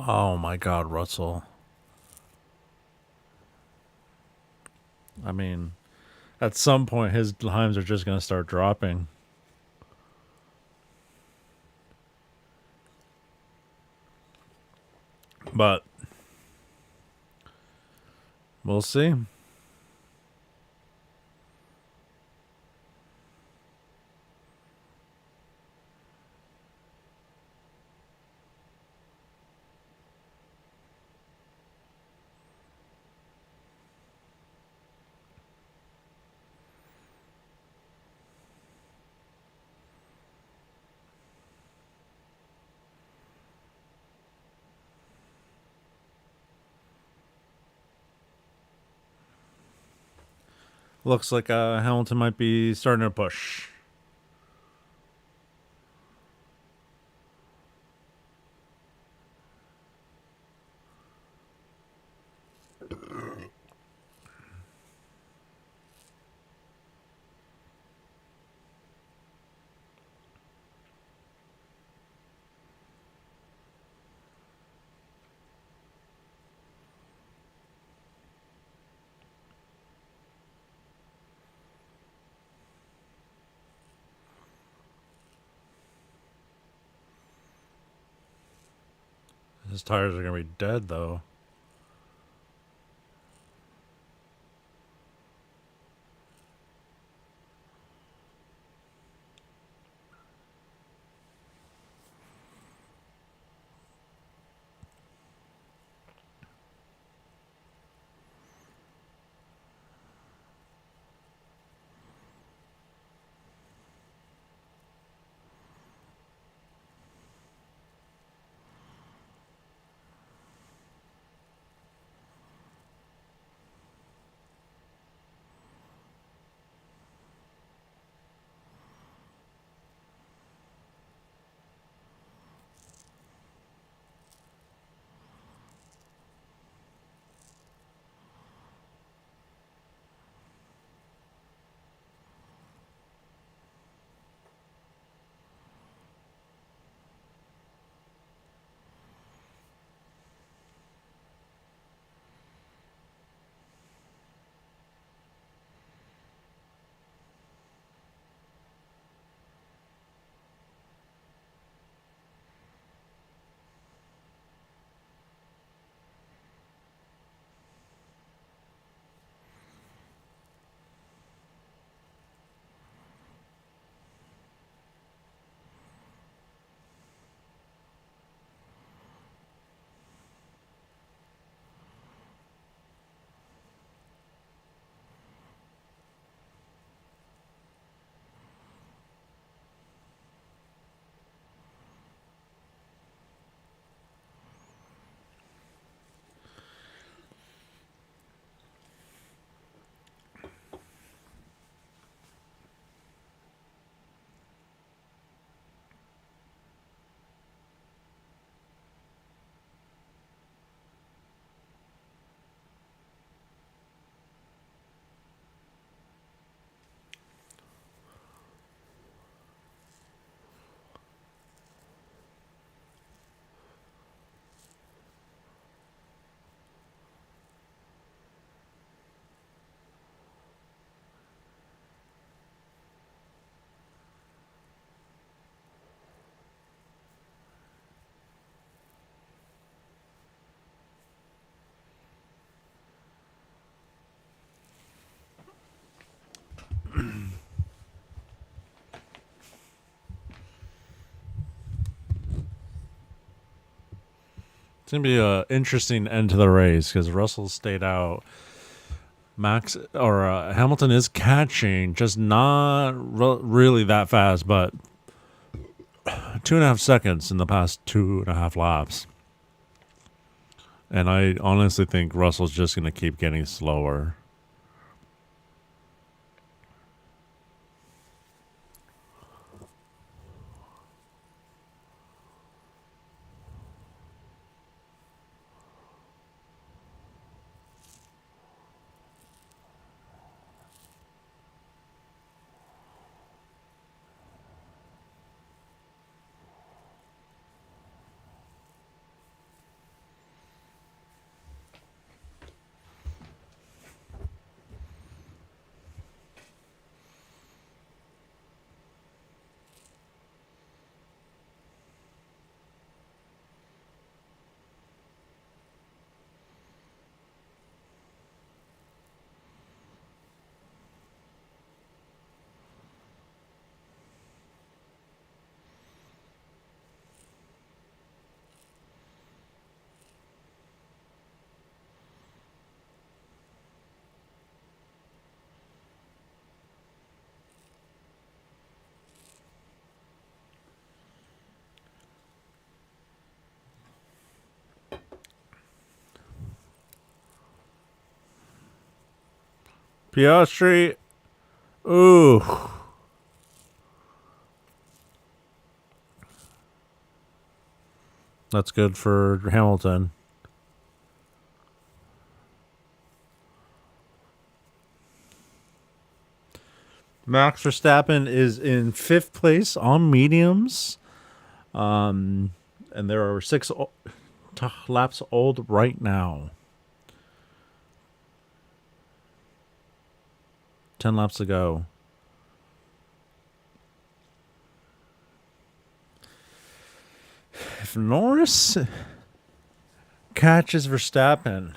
Oh my god, Russell. I mean, at some point his times are just gonna start dropping. But we'll see. Looks like Hamilton might be starting to push. His tires are going to be dead, though. It's going to be an interesting end to the race because Russell stayed out. Max or Hamilton is catching, just not really that fast, but 2.5 seconds in the past 2.5 laps. And I honestly think Russell's just going to keep getting slower. Piastri. Ooh. That's good for Hamilton. Max Verstappen is in 5th place on mediums. And there are 6 laps old right now. 10 laps to go. If Norris catches Verstappen,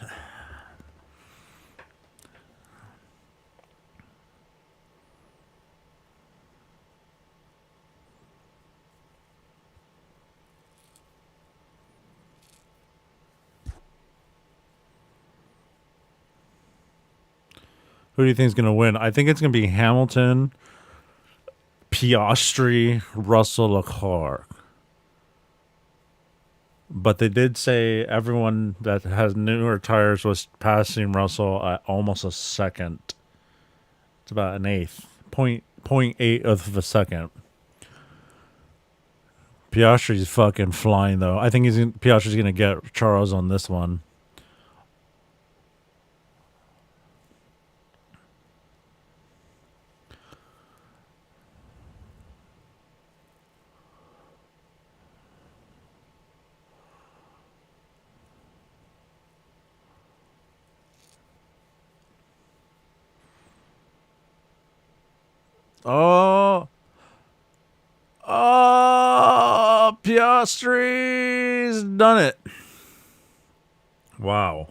who do you think is going to win? I think it's going to be Hamilton, Piastri, Russell, Leclerc. But they did say everyone that has newer tires was passing Russell at almost a second. It's about an eighth. 0.8 of a second. Piastri's fucking flying, though. I think Piastri's going to get Charles on this one. Oh, Piastri's done it. Wow.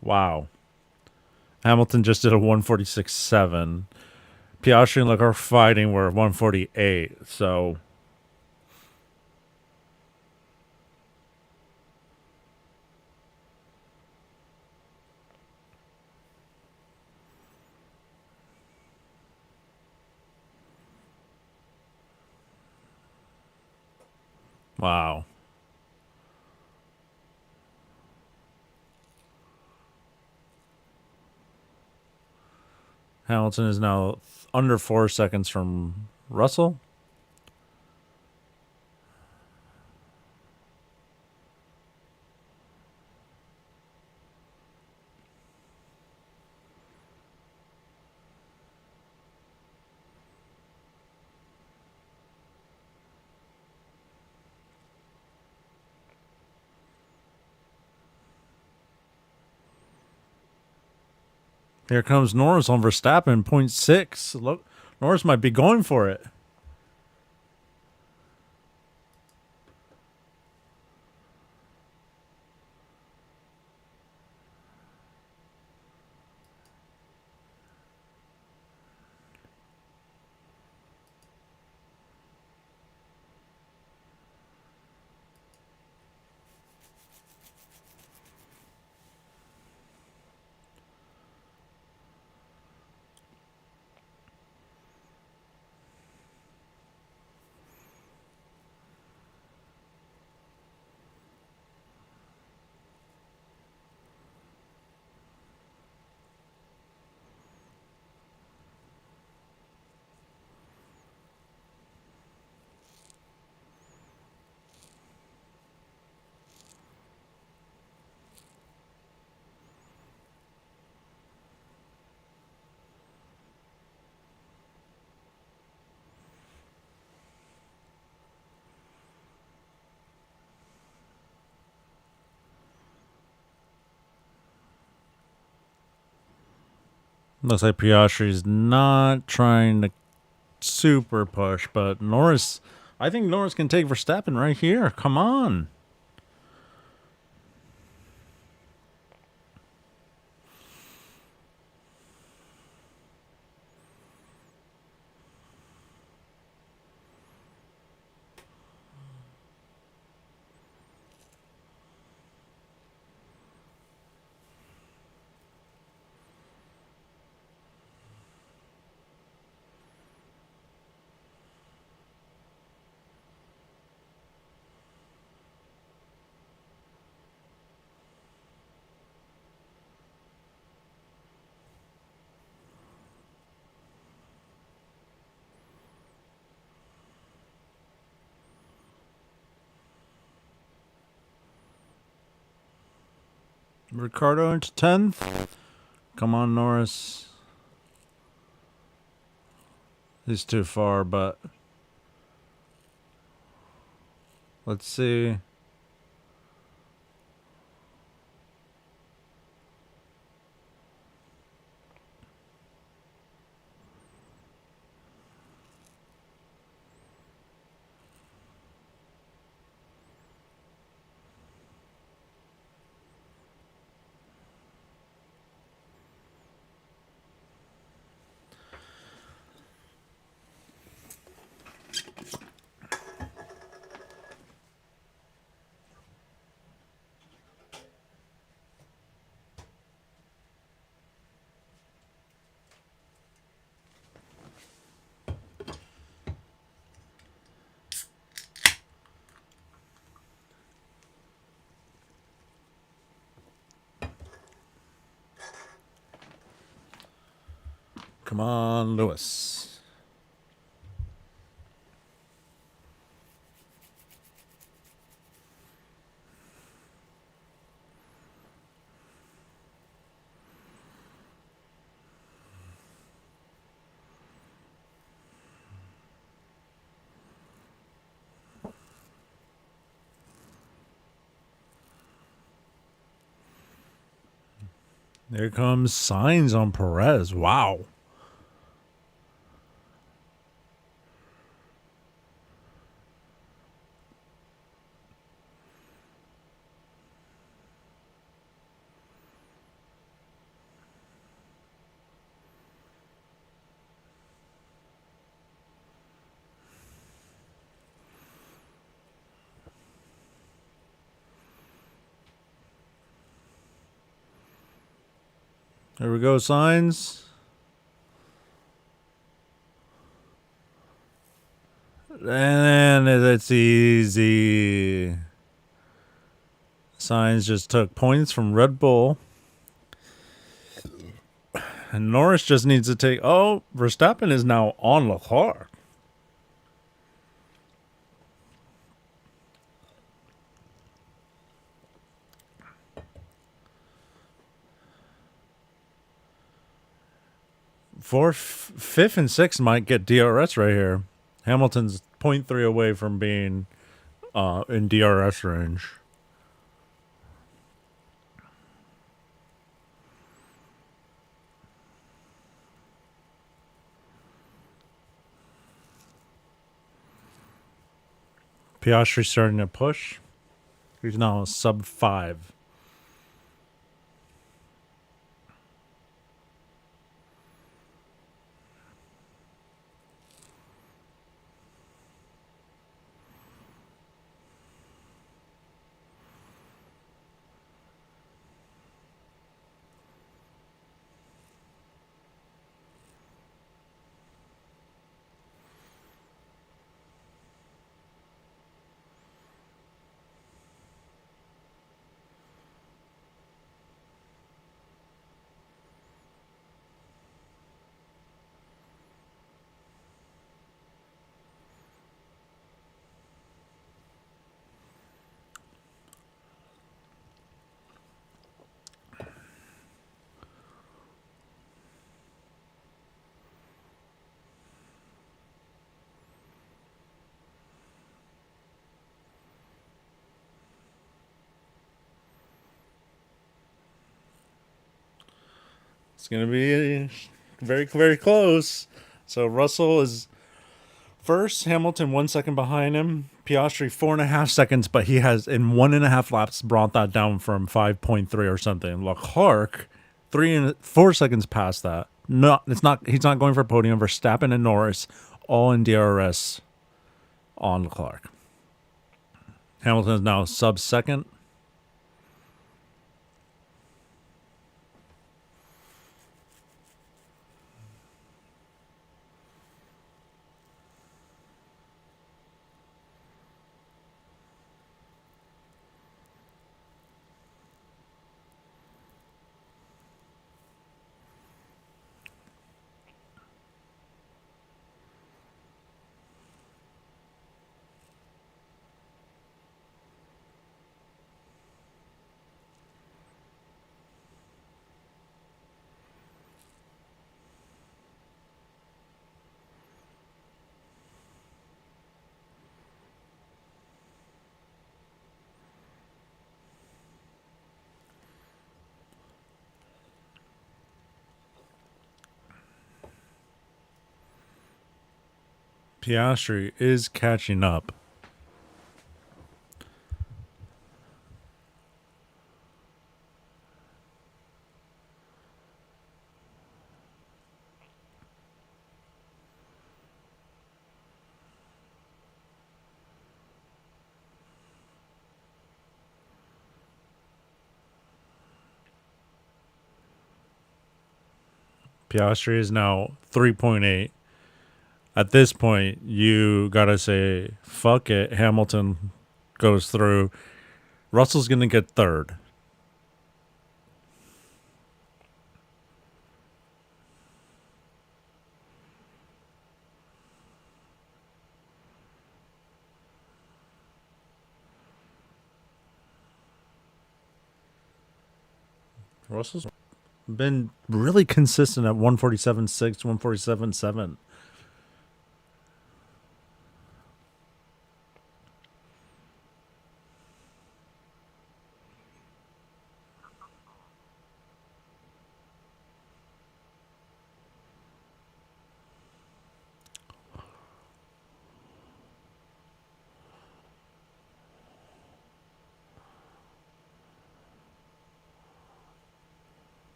Wow. Hamilton just did a 146.7. Piastri and Leclerc fighting were 148. So, wow. Hamilton is now under 4 seconds from Russell. Here comes Norris on Verstappen, 0.6. Look, Norris might be going for it. Looks like Piastri's not trying to super push, but Norris, I think Norris can take Verstappen right here. Come on. Ricardo into 10th. Come on, Norris. He's too far, but let's see. Come on, Lewis. There comes signs on Perez. Wow. There we go, signs. And it's easy. Signs just took points from Red Bull. And Norris just needs to take... Oh, Verstappen is now on Leclerc. Fourth, fifth, and sixth might get DRS right here. Hamilton's 0.3 away from being in DRS range. Piastri starting to push. He's now sub 5. It's going to be very, very close. So Russell is first, Hamilton 1 second behind him, Piastri 4.5 seconds, but he has in 1.5 laps brought that down from 5.3 or something. Leclerc 4 seconds past that. No, it's not. He's not going for podium. Verstappen and Norris all in DRS on Leclerc. Hamilton is now sub second. Piastri is catching up. Piastri is now 3.8. At this point, you gotta say, fuck it. Hamilton goes through. Russell's gonna get third. Russell's been really consistent at 147.6, 147.7.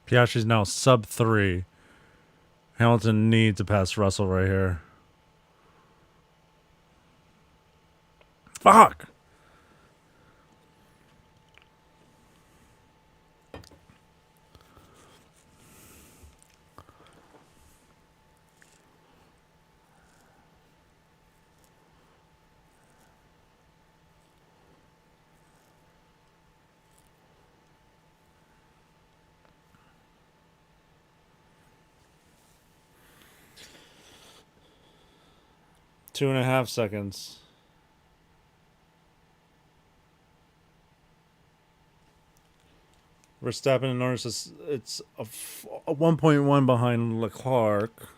Piastri's now sub 3. Hamilton needs to pass Russell right here. Fuck! Two and a half seconds. Verstappen and Norris, it's a 1.1 behind Leclerc.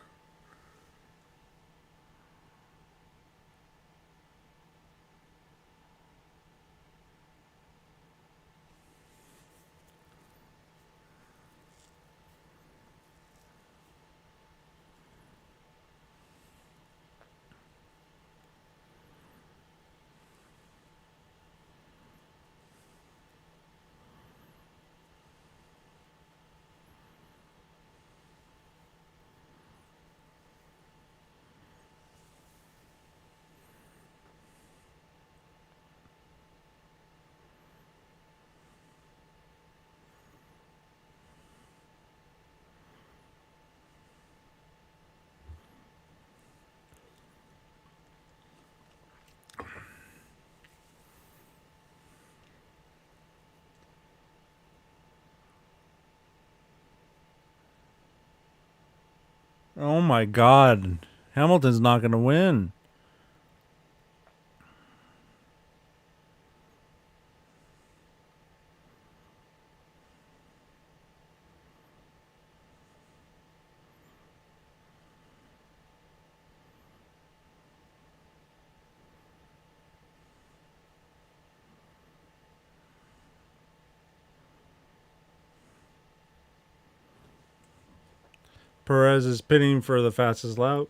Oh my god. Hamilton's not going to win. Perez is pitting for the fastest lap.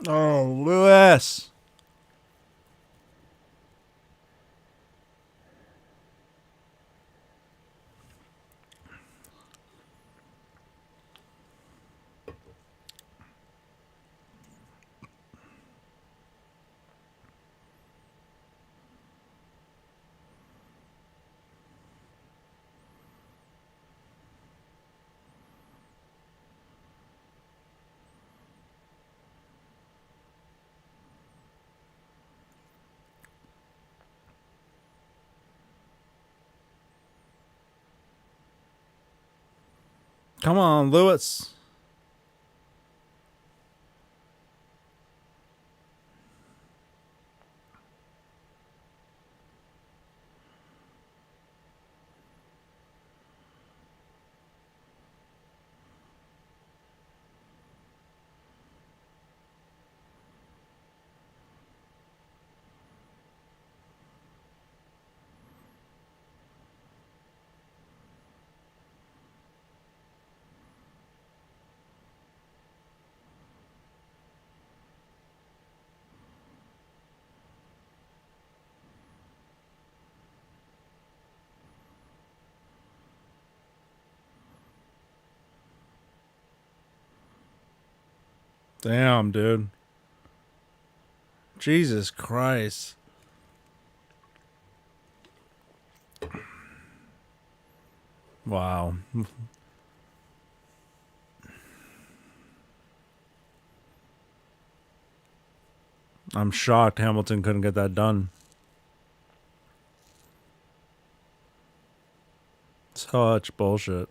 Oh, Lewis. Come on, Lewis. Damn, dude. Jesus Christ. Wow. I'm shocked Hamilton couldn't get that done. Such bullshit.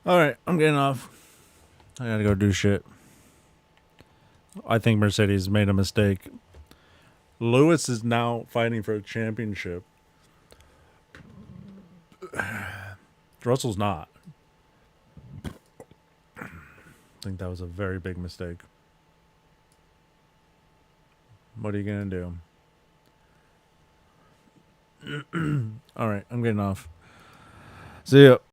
Alright, I'm getting off. I gotta go do shit. I think Mercedes made a mistake. Lewis is now fighting for a championship. Russell's not. I think that was a very big mistake. What are you gonna do? Alright, I'm getting off. See ya.